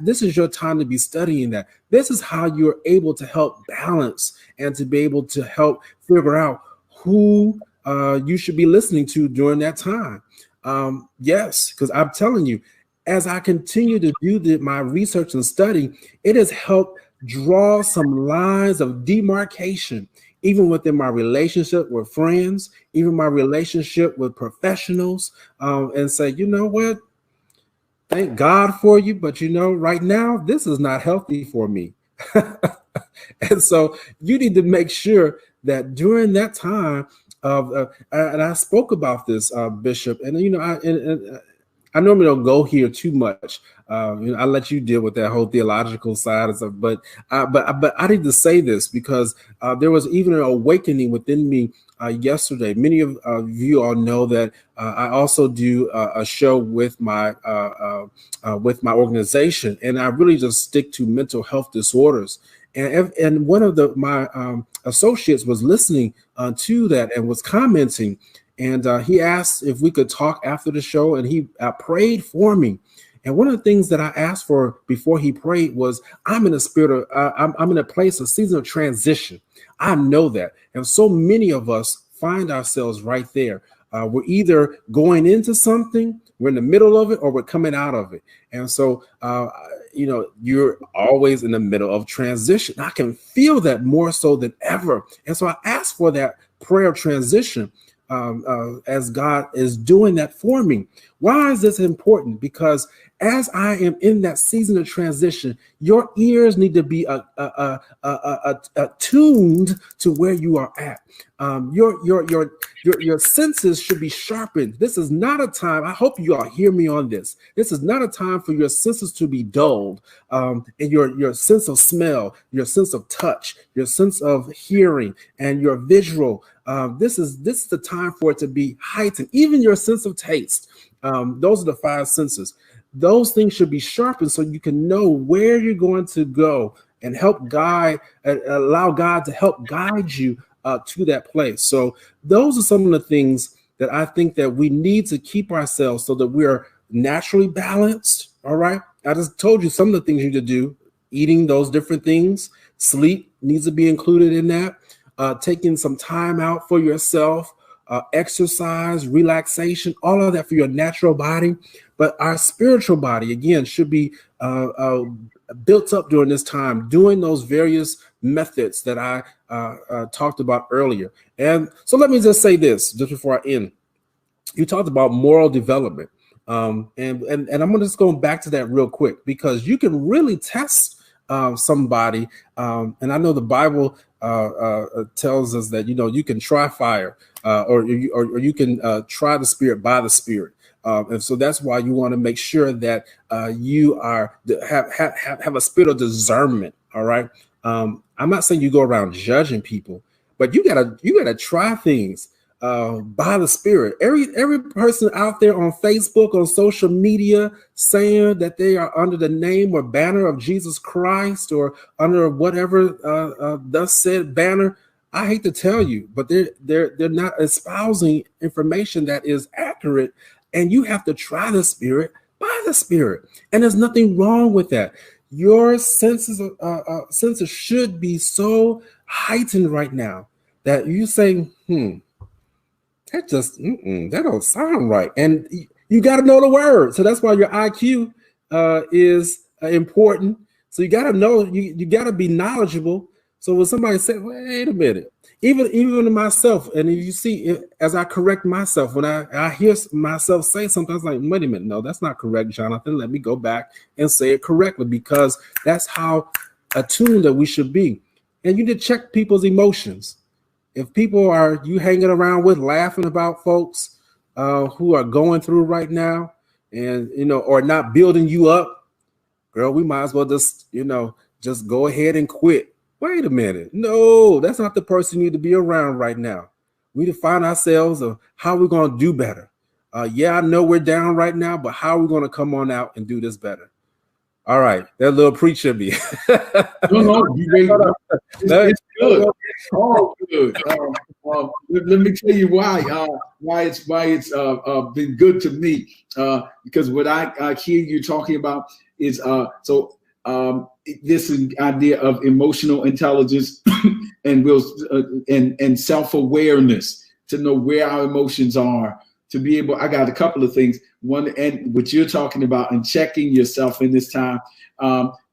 This is your time to be studying that. This is how you're able to help balance and to be able to help figure out who you should be listening to during that time. Yes, because I'm telling you, as I continue to do my research and study, it has helped draw some lines of demarcation, even within my relationship with friends, even my relationship with professionals, and say, you know what? Thank God for you, but right now, this is not healthy for me. And so you need to make sure that during that time and I spoke about this, Bishop, and I normally don't go here too much. I let you deal with that whole theological side of stuff, but I need to say this because there was even an awakening within me yesterday. Many of you all know that I also do a show with my organization, and I really just stick to mental health disorders. And one of my associates was listening to that and was commenting. And he asked if we could talk after the show, and he prayed for me. And one of the things that I asked for before he prayed was, I'm in a spirit of, I'm in a place, a season of transition. I know that. And so many of us find ourselves right there. We're either going into something, we're in the middle of it, or we're coming out of it. And so, you're always in the middle of transition. I can feel that more so than ever. And so I asked for that prayer of transition. As God is doing that for me. Why is this important? Because as I am in that season of transition, your ears need to be attuned to where you are at. Your senses should be sharpened. This is not a time. I hope you all hear me on this. This is not a time for your senses to be dulled. And your sense of smell, your sense of touch, your sense of hearing, and your visual. This is the time for it to be heightened. Even your sense of taste. Those are the five senses. Those things should be sharpened so you can know where you're going to go and help guide, allow God to help guide you to that place. So those are some of the things that I think that we need to keep ourselves so that we are naturally balanced. All right. I just told you some of the things you need to do. Eating those different things. Sleep needs to be included in that. Taking some time out for yourself. Exercise, relaxation, all of that for your natural body. But our spiritual body, again, should be built up during this time, doing those various methods that I talked about earlier. And so let me just say this, just before I end. You talked about moral development. And I'm just going back to that real quick, because you can really test somebody. And I know the Bible tells us that, you can try fire or you can try the spirit by the spirit. And so that's why you want to make sure that you have a spirit of discernment. All right. I'm not saying you go around judging people, but you gotta try things by the Spirit. Every person out there on Facebook, on social media, saying that they are under the name or banner of Jesus Christ or under whatever thus said banner. I hate to tell you, but they're not espousing information that is accurate, and you have to try the Spirit by the Spirit, and there's nothing wrong with that. Your senses should be so heightened right now that you say, that just that don't sound right, and you got to know the word. So that's why your IQ is important. So you got to know, you got to be knowledgeable. So when somebody said, wait a minute, even to myself, and you see, as I correct myself, when I hear myself say something, I was like, wait a minute, no, that's not correct, Jonathan. Let me go back and say it correctly, because that's how attuned that we should be. And you need to check people's emotions. If people are you hanging around with, laughing about folks who are going through right now, and or not building you up, girl, we might as well just go ahead and quit. Wait a minute. No, that's not the person you need to be around right now. We need to find ourselves of how we're going to do better. Yeah, I know we're down right now, but how are we going to come on out and do this better? All right, that little preacher be. No, it's good. It's all good. Let me tell you why it's been good to me. Because what I hear you talking about is this idea of emotional intelligence and self-awareness, to know where our emotions are, to be able. I got a couple of things. One, and what you're talking about, and checking yourself in this time,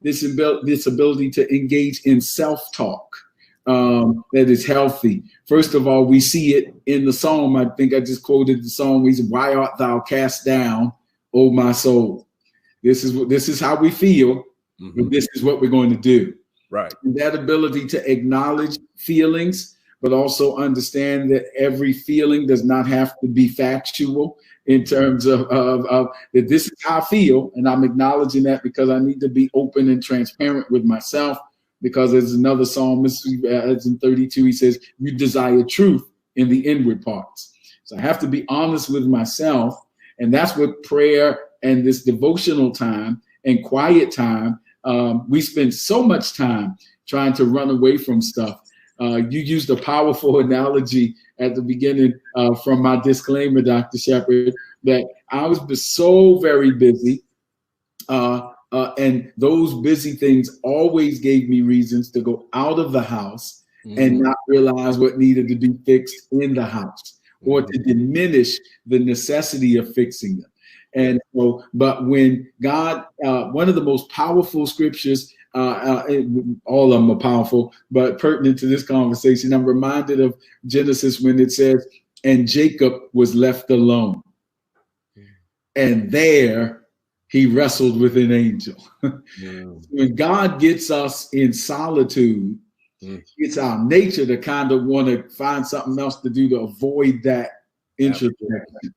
this ability to engage in self-talk that is healthy. First of all, we see it in the psalm. I think I just quoted the song. We said, "Why art thou cast down, O my soul?" This is how we feel. But this is what we're going to do. Right. And that ability to acknowledge feelings, but also understand that every feeling does not have to be factual, in terms of that this is how I feel, and I'm acknowledging that because I need to be open and transparent with myself. Because there's another psalmist, as in 32, he says, "You desire truth in the inward parts." So I have to be honest with myself, and that's what prayer and this devotional time and quiet time. We spend so much time trying to run away from stuff. You used a powerful analogy at the beginning from my disclaimer, Dr. Shepherd, that I was so very busy. And those busy things always gave me reasons to go out of the house and not realize what needed to be fixed in the house, or to diminish the necessity of fixing them. And so, but when God, one of the most powerful scriptures, all of them are powerful, but pertinent to this conversation, I'm reminded of Genesis when it says, "And Jacob was left alone, and there he wrestled with an angel." When God gets us in solitude, it's our nature to kind of want to find something else to do to avoid that introspection.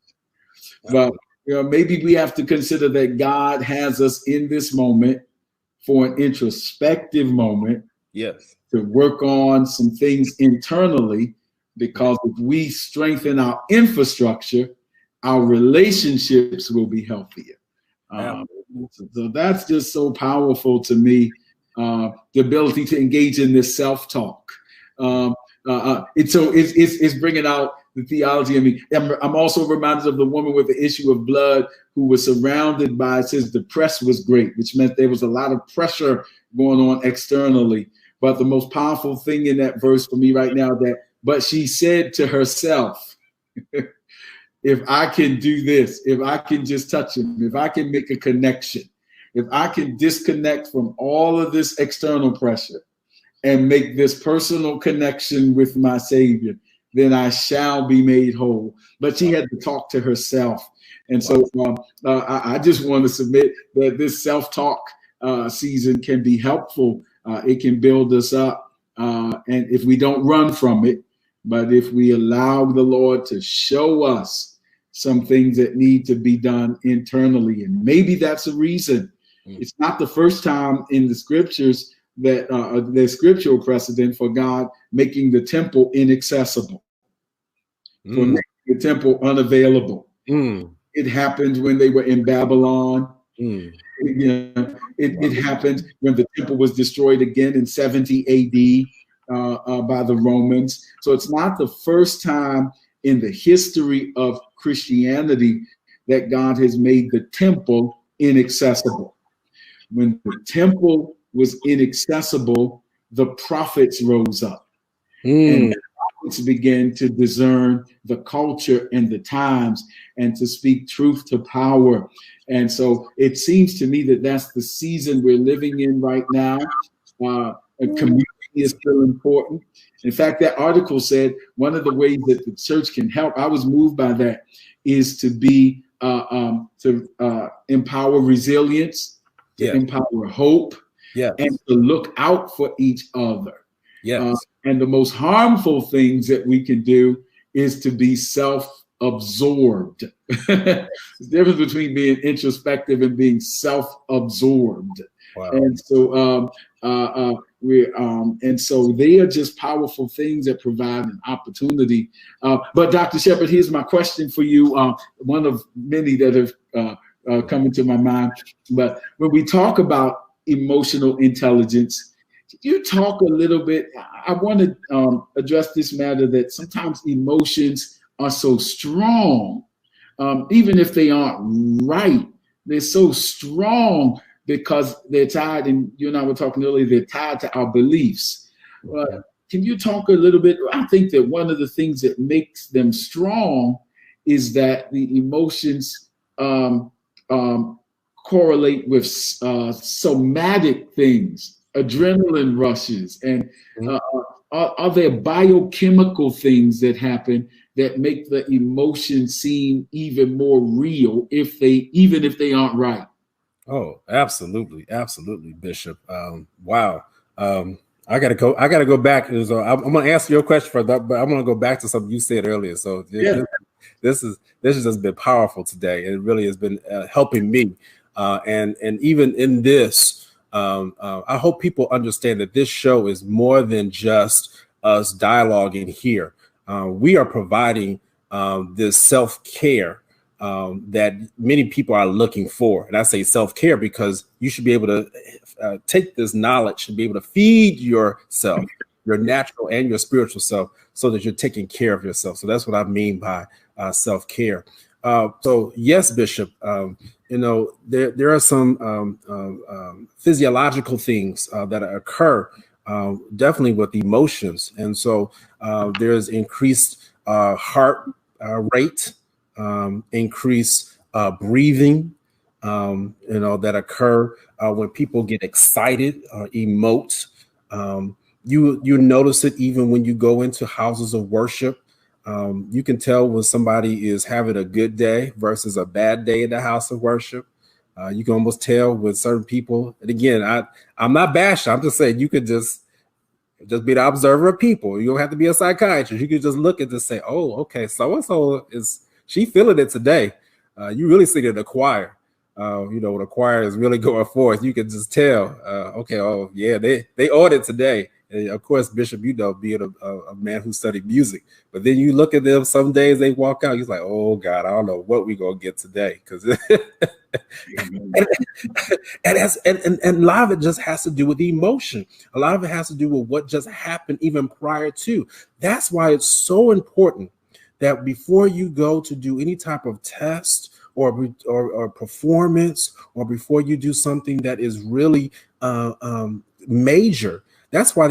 But maybe we have to consider that God has us in this moment for an introspective moment. Yes. To work on some things internally, because if we strengthen our infrastructure, our relationships will be healthier. So that's just so powerful to me, the ability to engage in this self-talk. It's bringing out the theology in me. I'm also reminded of the woman with the issue of blood who was surrounded by, it says the press was great, which meant there was a lot of pressure going on externally. But the most powerful thing in that verse for me right now, but she said to herself, if I can do this, if I can just touch him, if I can make a connection, if I can disconnect from all of this external pressure and make this personal connection with my Savior, then I shall be made whole. But she had to talk to herself. And so I just want to submit that this self-talk season can be helpful. It can build us up. And if we don't run from it, but if we allow the Lord to show us some things that need to be done internally, and maybe that's a reason. It's not the first time in the scriptures that there's scriptural precedent for God making the temple inaccessible, for making the temple unavailable. It happened when they were in Babylon. It happened when the temple was destroyed again in 70 AD by the Romans. So it's not the first time in the history of Christianity that God has made the temple inaccessible. When the temple was inaccessible, the prophets rose up. And the prophets began to discern the culture and the times and to speak truth to power. And so it seems to me that that's the season we're living in right now. A community is still important. In fact, that article said one of the ways that the church can help, I was moved by that, is to be empower resilience, to empower hope, and to look out for each other. And the most harmful things that we can do is to be self-absorbed. There's a difference between being introspective and being self-absorbed. Wow. And so and so they are just powerful things that provide an opportunity. But Dr. Shepherd, here's my question for you. One of many that have come into my mind. But when we talk about emotional intelligence, you talk a little bit, I want to address this matter that sometimes emotions are so strong, even if they aren't right, they're so strong because they're tied, and you and I were talking earlier, they're tied to our beliefs. Can you talk a little bit? I think that one of the things that makes them strong is that the emotions correlate with somatic things, adrenaline rushes, and are there biochemical things that happen that make the emotions seem even more real even if they aren't right? Oh, absolutely, Bishop. Wow. I gotta go back. I'm gonna answer your question for that, but I'm gonna go back to something you said earlier. So this has just been powerful today. It really has been helping me. And even in this, I hope people understand that this show is more than just us dialoguing here. We are providing this self-care that many people are looking for. And I say self-care because you should be able to take this knowledge and be able to feed yourself, your natural and your spiritual self, so that you're taking care of yourself. So that's what I mean by self-care. So yes, Bishop, there are some physiological things that occur definitely with emotions. And so there's increased heart rate, increased breathing, that occur when people get excited or emote. You notice it even when you go into houses of worship. You can tell when somebody is having a good day versus a bad day in the house of worship. You can almost tell with certain people. And again, I'm not bashing. I'm just saying you could just be the observer of people. You don't have to be a psychiatrist. You could just look at this and say, oh, okay, so-and-so she feeling it today. You really see it in the choir. When the choir is really going forth, you can just tell, okay, oh yeah, they on it today. And of course, Bishop, being a man who studied music, but then you look at them, some days they walk out, he's like, oh God, I don't know what we're going to get today. Because and a lot of it just has to do with emotion. A lot of it has to do with what just happened even prior to. That's why it's so important that before you go to do any type of test or performance, or before you do something that is really major, that's why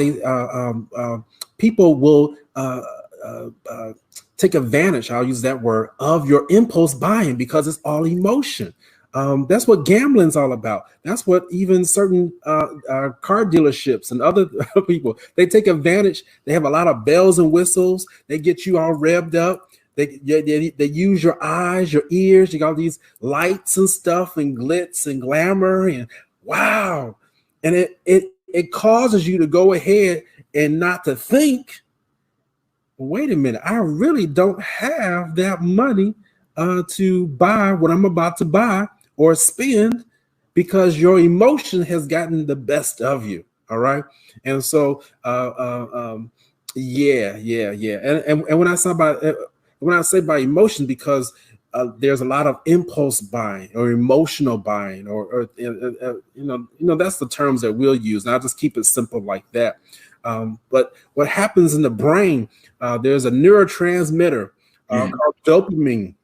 people will take advantage, I'll use that word, of your impulse buying, because it's all emotion. That's what gambling's all about. That's what even certain car dealerships and other people, they take advantage. They have a lot of bells and whistles. They get you all revved up. They use your eyes, your ears. You got these lights and stuff and glitz and glamour and wow. And it causes you to go ahead and not to think, wait a minute, I really don't have that money to buy what I'm about to buy or spend, because your emotion has gotten the best of you. All right. And so, yeah. And when I say by emotion, because there's a lot of impulse buying or emotional buying, that's the terms that we'll use. And I'll just keep it simple like that. But what happens in the brain, there's a neurotransmitter called dopamine.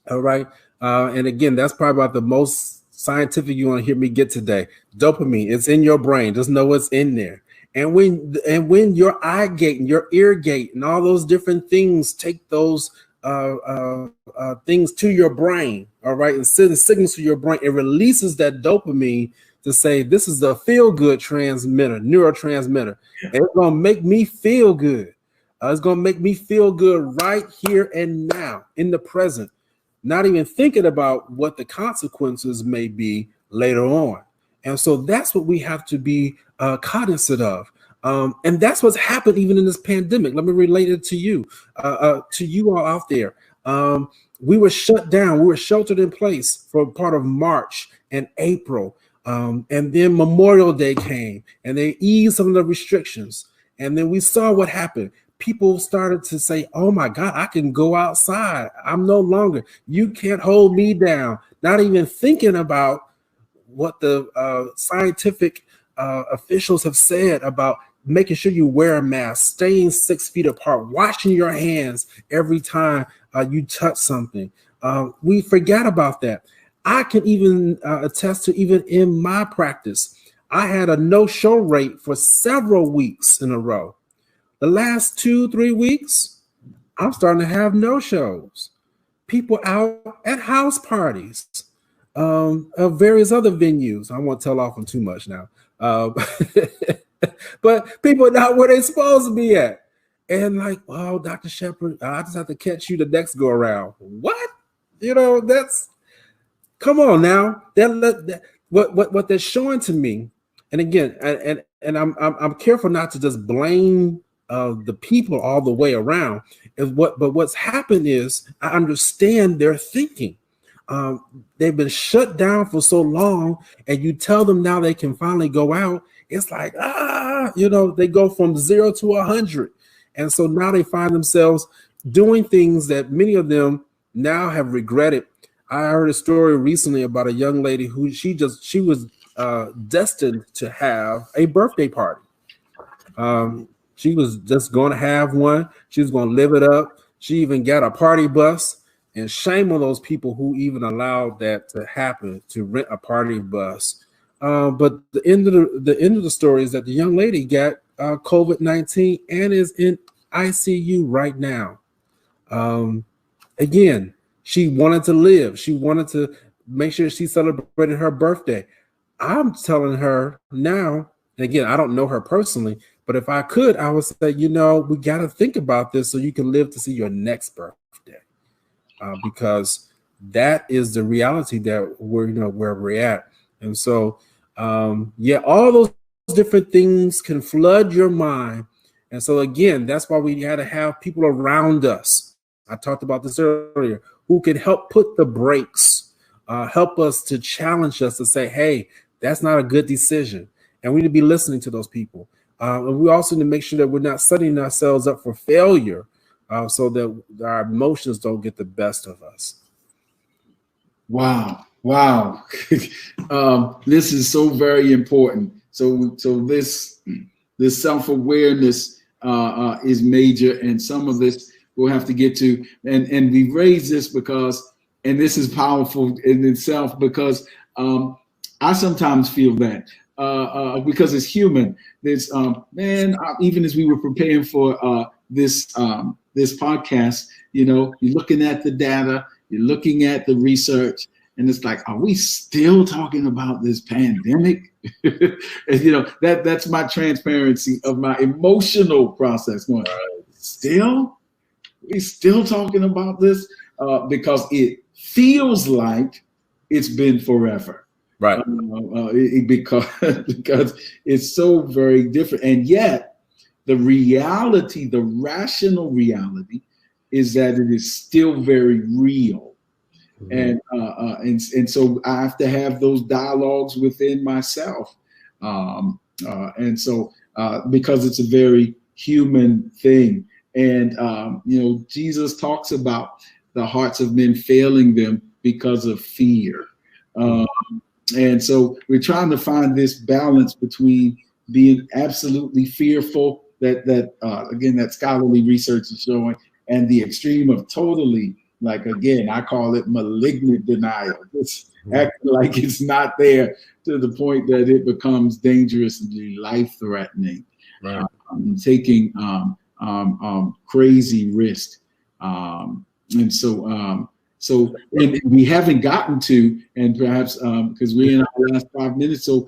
All right. And again, that's probably about the most scientific you want to hear me get today. Dopamine, it's in your brain. Just know it's in there. And when your eye gate and your ear gate and all those different things take those things to your brain, all right, and send signals to your brain, it releases that dopamine to say this is the feel-good neurotransmitter. And it's gonna make me feel good. It's gonna make me feel good right here and now in the present, not even thinking about what the consequences may be later on. And so that's what we have to be cognizant of. And that's what's happened even in this pandemic. Let me relate it to you all out there. We were shut down. We were sheltered in place for part of March and April. And then Memorial Day came and they eased some of the restrictions. And then we saw what happened. People started to say, oh my God, I can go outside. I'm no longer, you can't hold me down. Not even thinking about what the scientific officials have said about making sure you wear a mask, staying 6 feet apart, washing your hands every time you touch something. We forgot about that. I can even attest to, even in my practice, I had a no-show rate for several weeks in a row. The last 2-3 weeks, I'm starting to have no-shows. People out at house parties, of various other venues. I won't tell off on too much now. But people are not where they're supposed to be at. And like, oh, Dr. Shepherd, I just have to catch you the next go around. What? That's, come on now. What they're showing to me, and again, and I'm careful not to just blame the people all the way around. But what's happened is I understand their thinking. They've been shut down for so long, and you tell them now they can finally go out. It's like, they go from 0 to 100. And so now they find themselves doing things that many of them now have regretted. I heard a story recently about a young lady who she was destined to have a birthday party. She was just going to have one. She was going to live it up. She even got a party bus. And shame on those people who even allowed that to happen, to rent a party bus. But the end of the story is that the young lady got COVID-19 and is in ICU right now. Again, she wanted to live. She wanted to make sure she celebrated her birthday. I'm telling her now, and again, I don't know her personally, but if I could, I would say, we got to think about this so you can live to see your next birthday. Because that is the reality that we're, where we're at. And so, all those different things can flood your mind. And so, again, that's why we had to have people around us. I talked about this earlier, who can help put the brakes, help us to challenge us to say, hey, that's not a good decision. And we need to be listening to those people. And we also need to make sure that we're not setting ourselves up for failure. So that our emotions don't get the best of us. Wow. This is so very important. So this self-awareness is major, and some of this we'll have to get to. And we raise this because, and this is powerful in itself, because I sometimes feel that because it's human. There's even as we were preparing for this podcast, you're looking at the data, you're looking at the research, and it's like, are we still talking about this pandemic? And, that's my transparency of my emotional process going, we still talking about this because it feels like it's been forever. Right. Because it's so very different. And yet, the reality, the rational reality, is that it is still very real. Mm-hmm. And so I have to have those dialogues within myself. And so, because it's a very human thing. And, Jesus talks about the hearts of men failing them because of fear. Um, and so we're trying to find this balance between being absolutely fearful that again, that scholarly research is showing, and the extreme of totally, like, again, I call it malignant denial. It's acting like it's not there to the point that it becomes dangerously life-threatening, Right. taking crazy risks. And and we haven't gotten to, and perhaps because we're in our last 5 minutes, so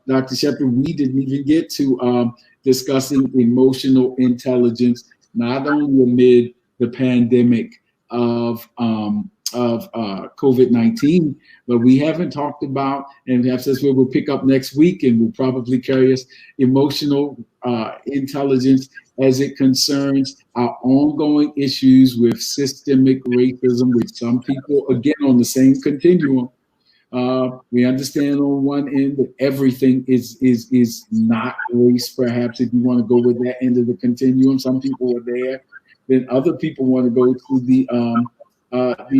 Dr. Shepherd, we didn't even get to discussing emotional intelligence, not only amid the pandemic of COVID-19, but we haven't talked about, and perhaps that's where we'll pick up next week, and will probably carry us, emotional intelligence as it concerns our ongoing issues with systemic racism, which some people, again, on the same continuum, we understand on one end that everything is not race, perhaps, if you want to go with that end of the continuum. Some people are there. Then other people want to go to the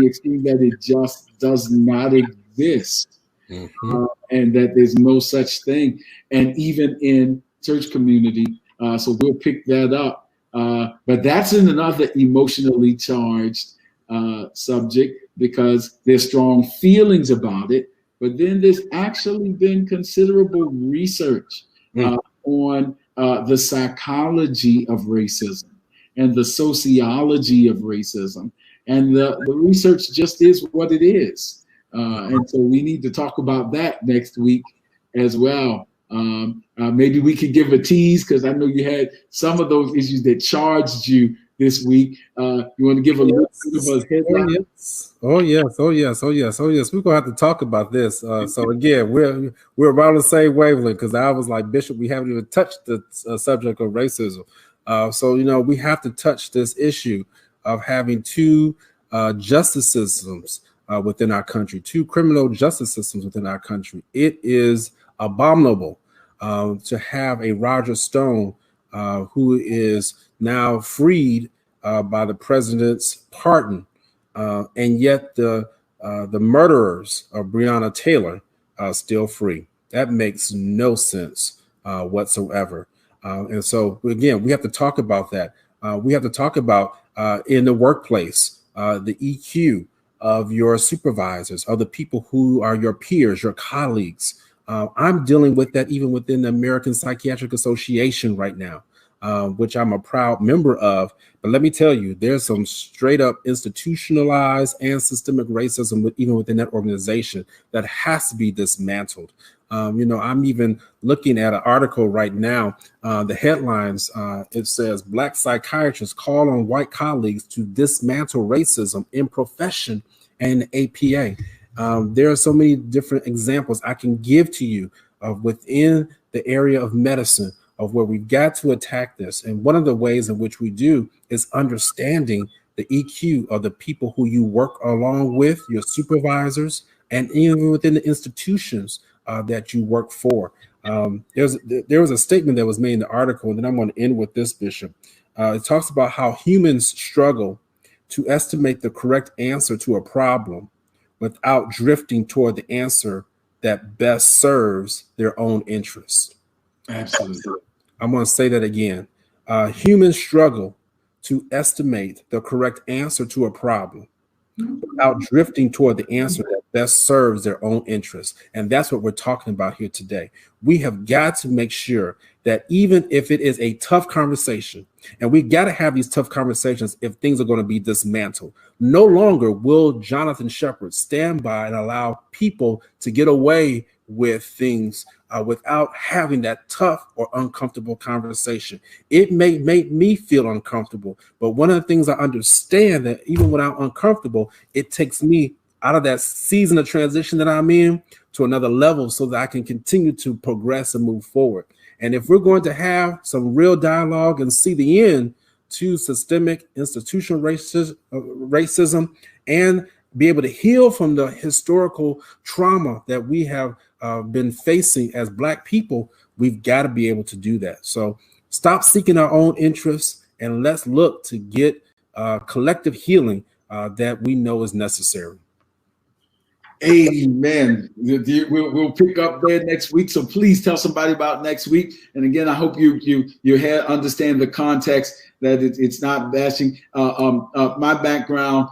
extreme that it just does not exist, and that there's no such thing. And even in church community, so we'll pick that up. But that's in another emotionally charged subject, because there's strong feelings about it. But then there's actually been considerable research on the psychology of racism and the sociology of racism. And the research just is what it is. And so we need to talk about that next week as well. Maybe we could give a tease, because I know you had some of those issues that charged you this week. You want to give a little bit of a headline? Oh yes. We're gonna have to talk about this. So again, we're around the same wavelength, because I was like, Bishop, we haven't even touched the subject of racism. So we have to touch this issue of having two justice systems within our country, two criminal justice systems within our country. It is abominable to have a Roger Stone who is now freed by the president's pardon, and yet the murderers of Breonna Taylor are still free. That makes no sense whatsoever. And so, again, we have to talk about that. We have to talk about in the workplace, the EQ of your supervisors, of the people who are your peers, your colleagues. I'm dealing with that even within the American Psychiatric Association right now, which I'm a proud member of. But let me tell you, there's some straight up institutionalized and systemic racism even within that organization that has to be dismantled. I'm even looking at an article right now. The headlines, it says, Black psychiatrists call on white colleagues to dismantle racism in profession and APA. There are so many different examples I can give to you of within the area of medicine of where we've got to attack this. And one of the ways in which we do is understanding the EQ of the people who you work along with, your supervisors, and even within the institutions that you work for. There was a statement that was made in the article, and then I'm going to end with this, Bishop. It talks about how humans struggle to estimate the correct answer to a problem without drifting toward the answer that best serves their own interests. Absolutely. I'm going to say that again. Humans struggle to estimate the correct answer to a problem without drifting toward the answer that best serves their own interests. And that's what we're talking about here today. We have got to make sure that even if it is a tough conversation, and we got to have these tough conversations if things are going to be dismantled, no longer will Jonathan Shepherd stand by and allow people to get away with things without having that tough or uncomfortable conversation. It may make me feel uncomfortable, but one of the things I understand that even when I'm uncomfortable, it takes me out of that season of transition that I'm in to another level so that I can continue to progress and move forward. And if we're going to have some real dialogue and see the end to systemic institutional racism and be able to heal from the historical trauma that we have been facing as Black people, we've got to be able to do that. So stop seeking our own interests and let's look to get collective healing that we know is necessary. Amen. We'll pick up there next week. So please tell somebody about next week. And again, I hope you understand the context that it's not bashing. My background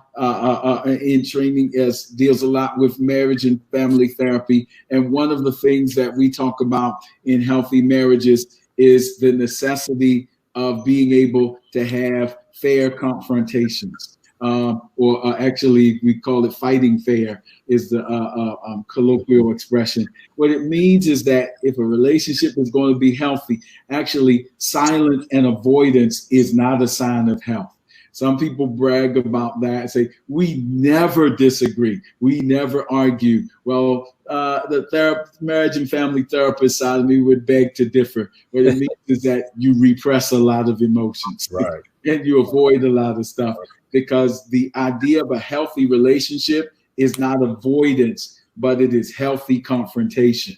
in training deals a lot with marriage and family therapy. And one of the things that we talk about in healthy marriages is the necessity of being able to have fair confrontations. Or actually, we call it fighting fair, is the colloquial expression. What it means is that if a relationship is going to be healthy, actually silence and avoidance is not a sign of health. Some people brag about that and say, we never disagree. We never argue. Well, the marriage and family therapist side of me would beg to differ. What it means is that you repress a lot of emotions. Right. And you avoid a lot of stuff, because the idea of a healthy relationship is not avoidance, but it is healthy confrontation.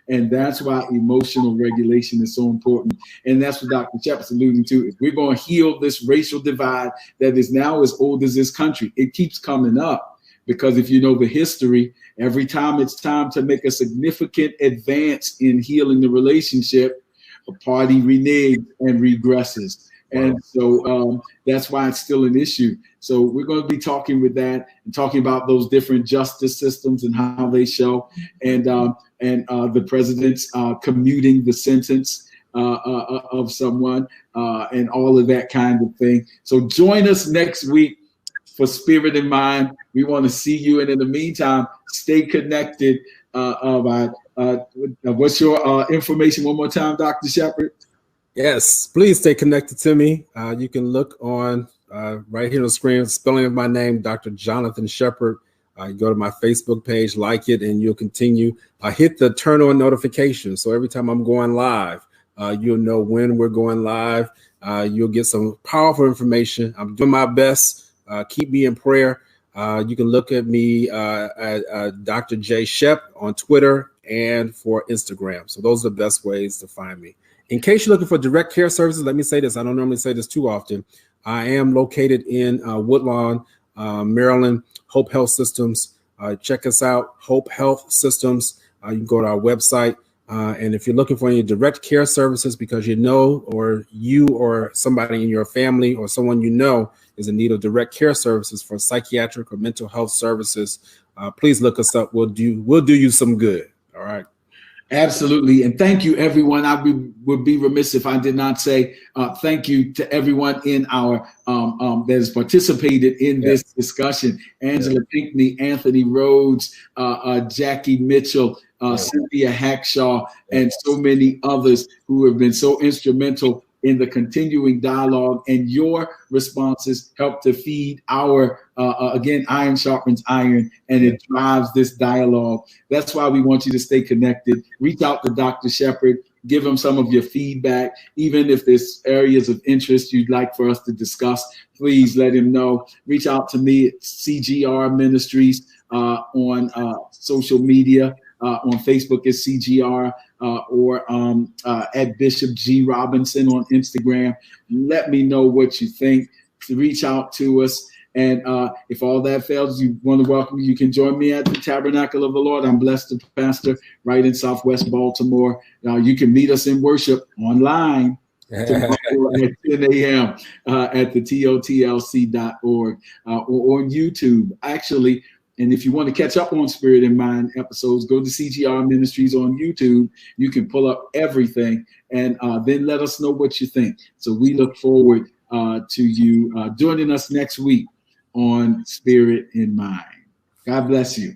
And that's why emotional regulation is so important. And that's what Dr. Shepard's alluding to. If we're going to heal this racial divide that is now as old as this country, it keeps coming up. Because if you know the history, every time it's time to make a significant advance in healing the relationship, a party reneges and regresses. And so that's why it's still an issue. So we're going to be talking with that and talking about those different justice systems and how they show, and the president's commuting the sentence of someone and all of that kind of thing. So join us next week for Spirit in Mind. We want to see you. And in the meantime, stay connected. What's your information one more time, Dr. Shepard? Yes, please stay connected to me. You can look on right here on the screen, spelling of my name, Dr. Jonathan Shepard. You go to my Facebook page, like it, and you'll continue. Hit the turn on notifications. So every time I'm going live, you'll know when we're going live. You'll get some powerful information. I'm doing my best. Keep me in prayer. You can look at me at Dr. J. Shep on Twitter and for Instagram. So those are the best ways to find me. In case you're looking for direct care services, let me say this. I don't normally say this too often. I am located in Woodlawn, Maryland, Hope Health Systems. Check us out, Hope Health Systems. You can go to our website. And if you're looking for any direct care services because you know, or you or somebody in your family or someone you know is in need of direct care services for psychiatric or mental health services, please look us up. We'll do you some good. All right. Absolutely. And thank you, everyone. I would be remiss if I did not say thank you to everyone in our that has participated in this discussion. Angela Pinckney, Anthony Rhodes, Jackie Mitchell, Cynthia Hackshaw, and so many others who have been so instrumental in the continuing dialogue, and your responses help to feed our, again, iron sharpens iron, and it drives this dialogue. That's why we want you to stay connected. Reach out to Dr. Shepard, give him some of your feedback. Even if there's areas of interest you'd like for us to discuss, please let him know. Reach out to me at CGR Ministries on social media. On Facebook is CGR or at Bishop G. Robinson on Instagram. Let me know what you think. Reach out to us. And if all that fails, you want to welcome you can join me at the Tabernacle of the Lord. I'm blessed to pastor right in Southwest Baltimore. You can meet us in worship online tomorrow at 10 a.m. At the totlc.org or on YouTube. Actually, and if you want to catch up on Spirit in Mind episodes, go to CGR Ministries on YouTube. You can pull up everything and then let us know what you think. So we look forward to you joining us next week on Spirit in Mind. God bless you.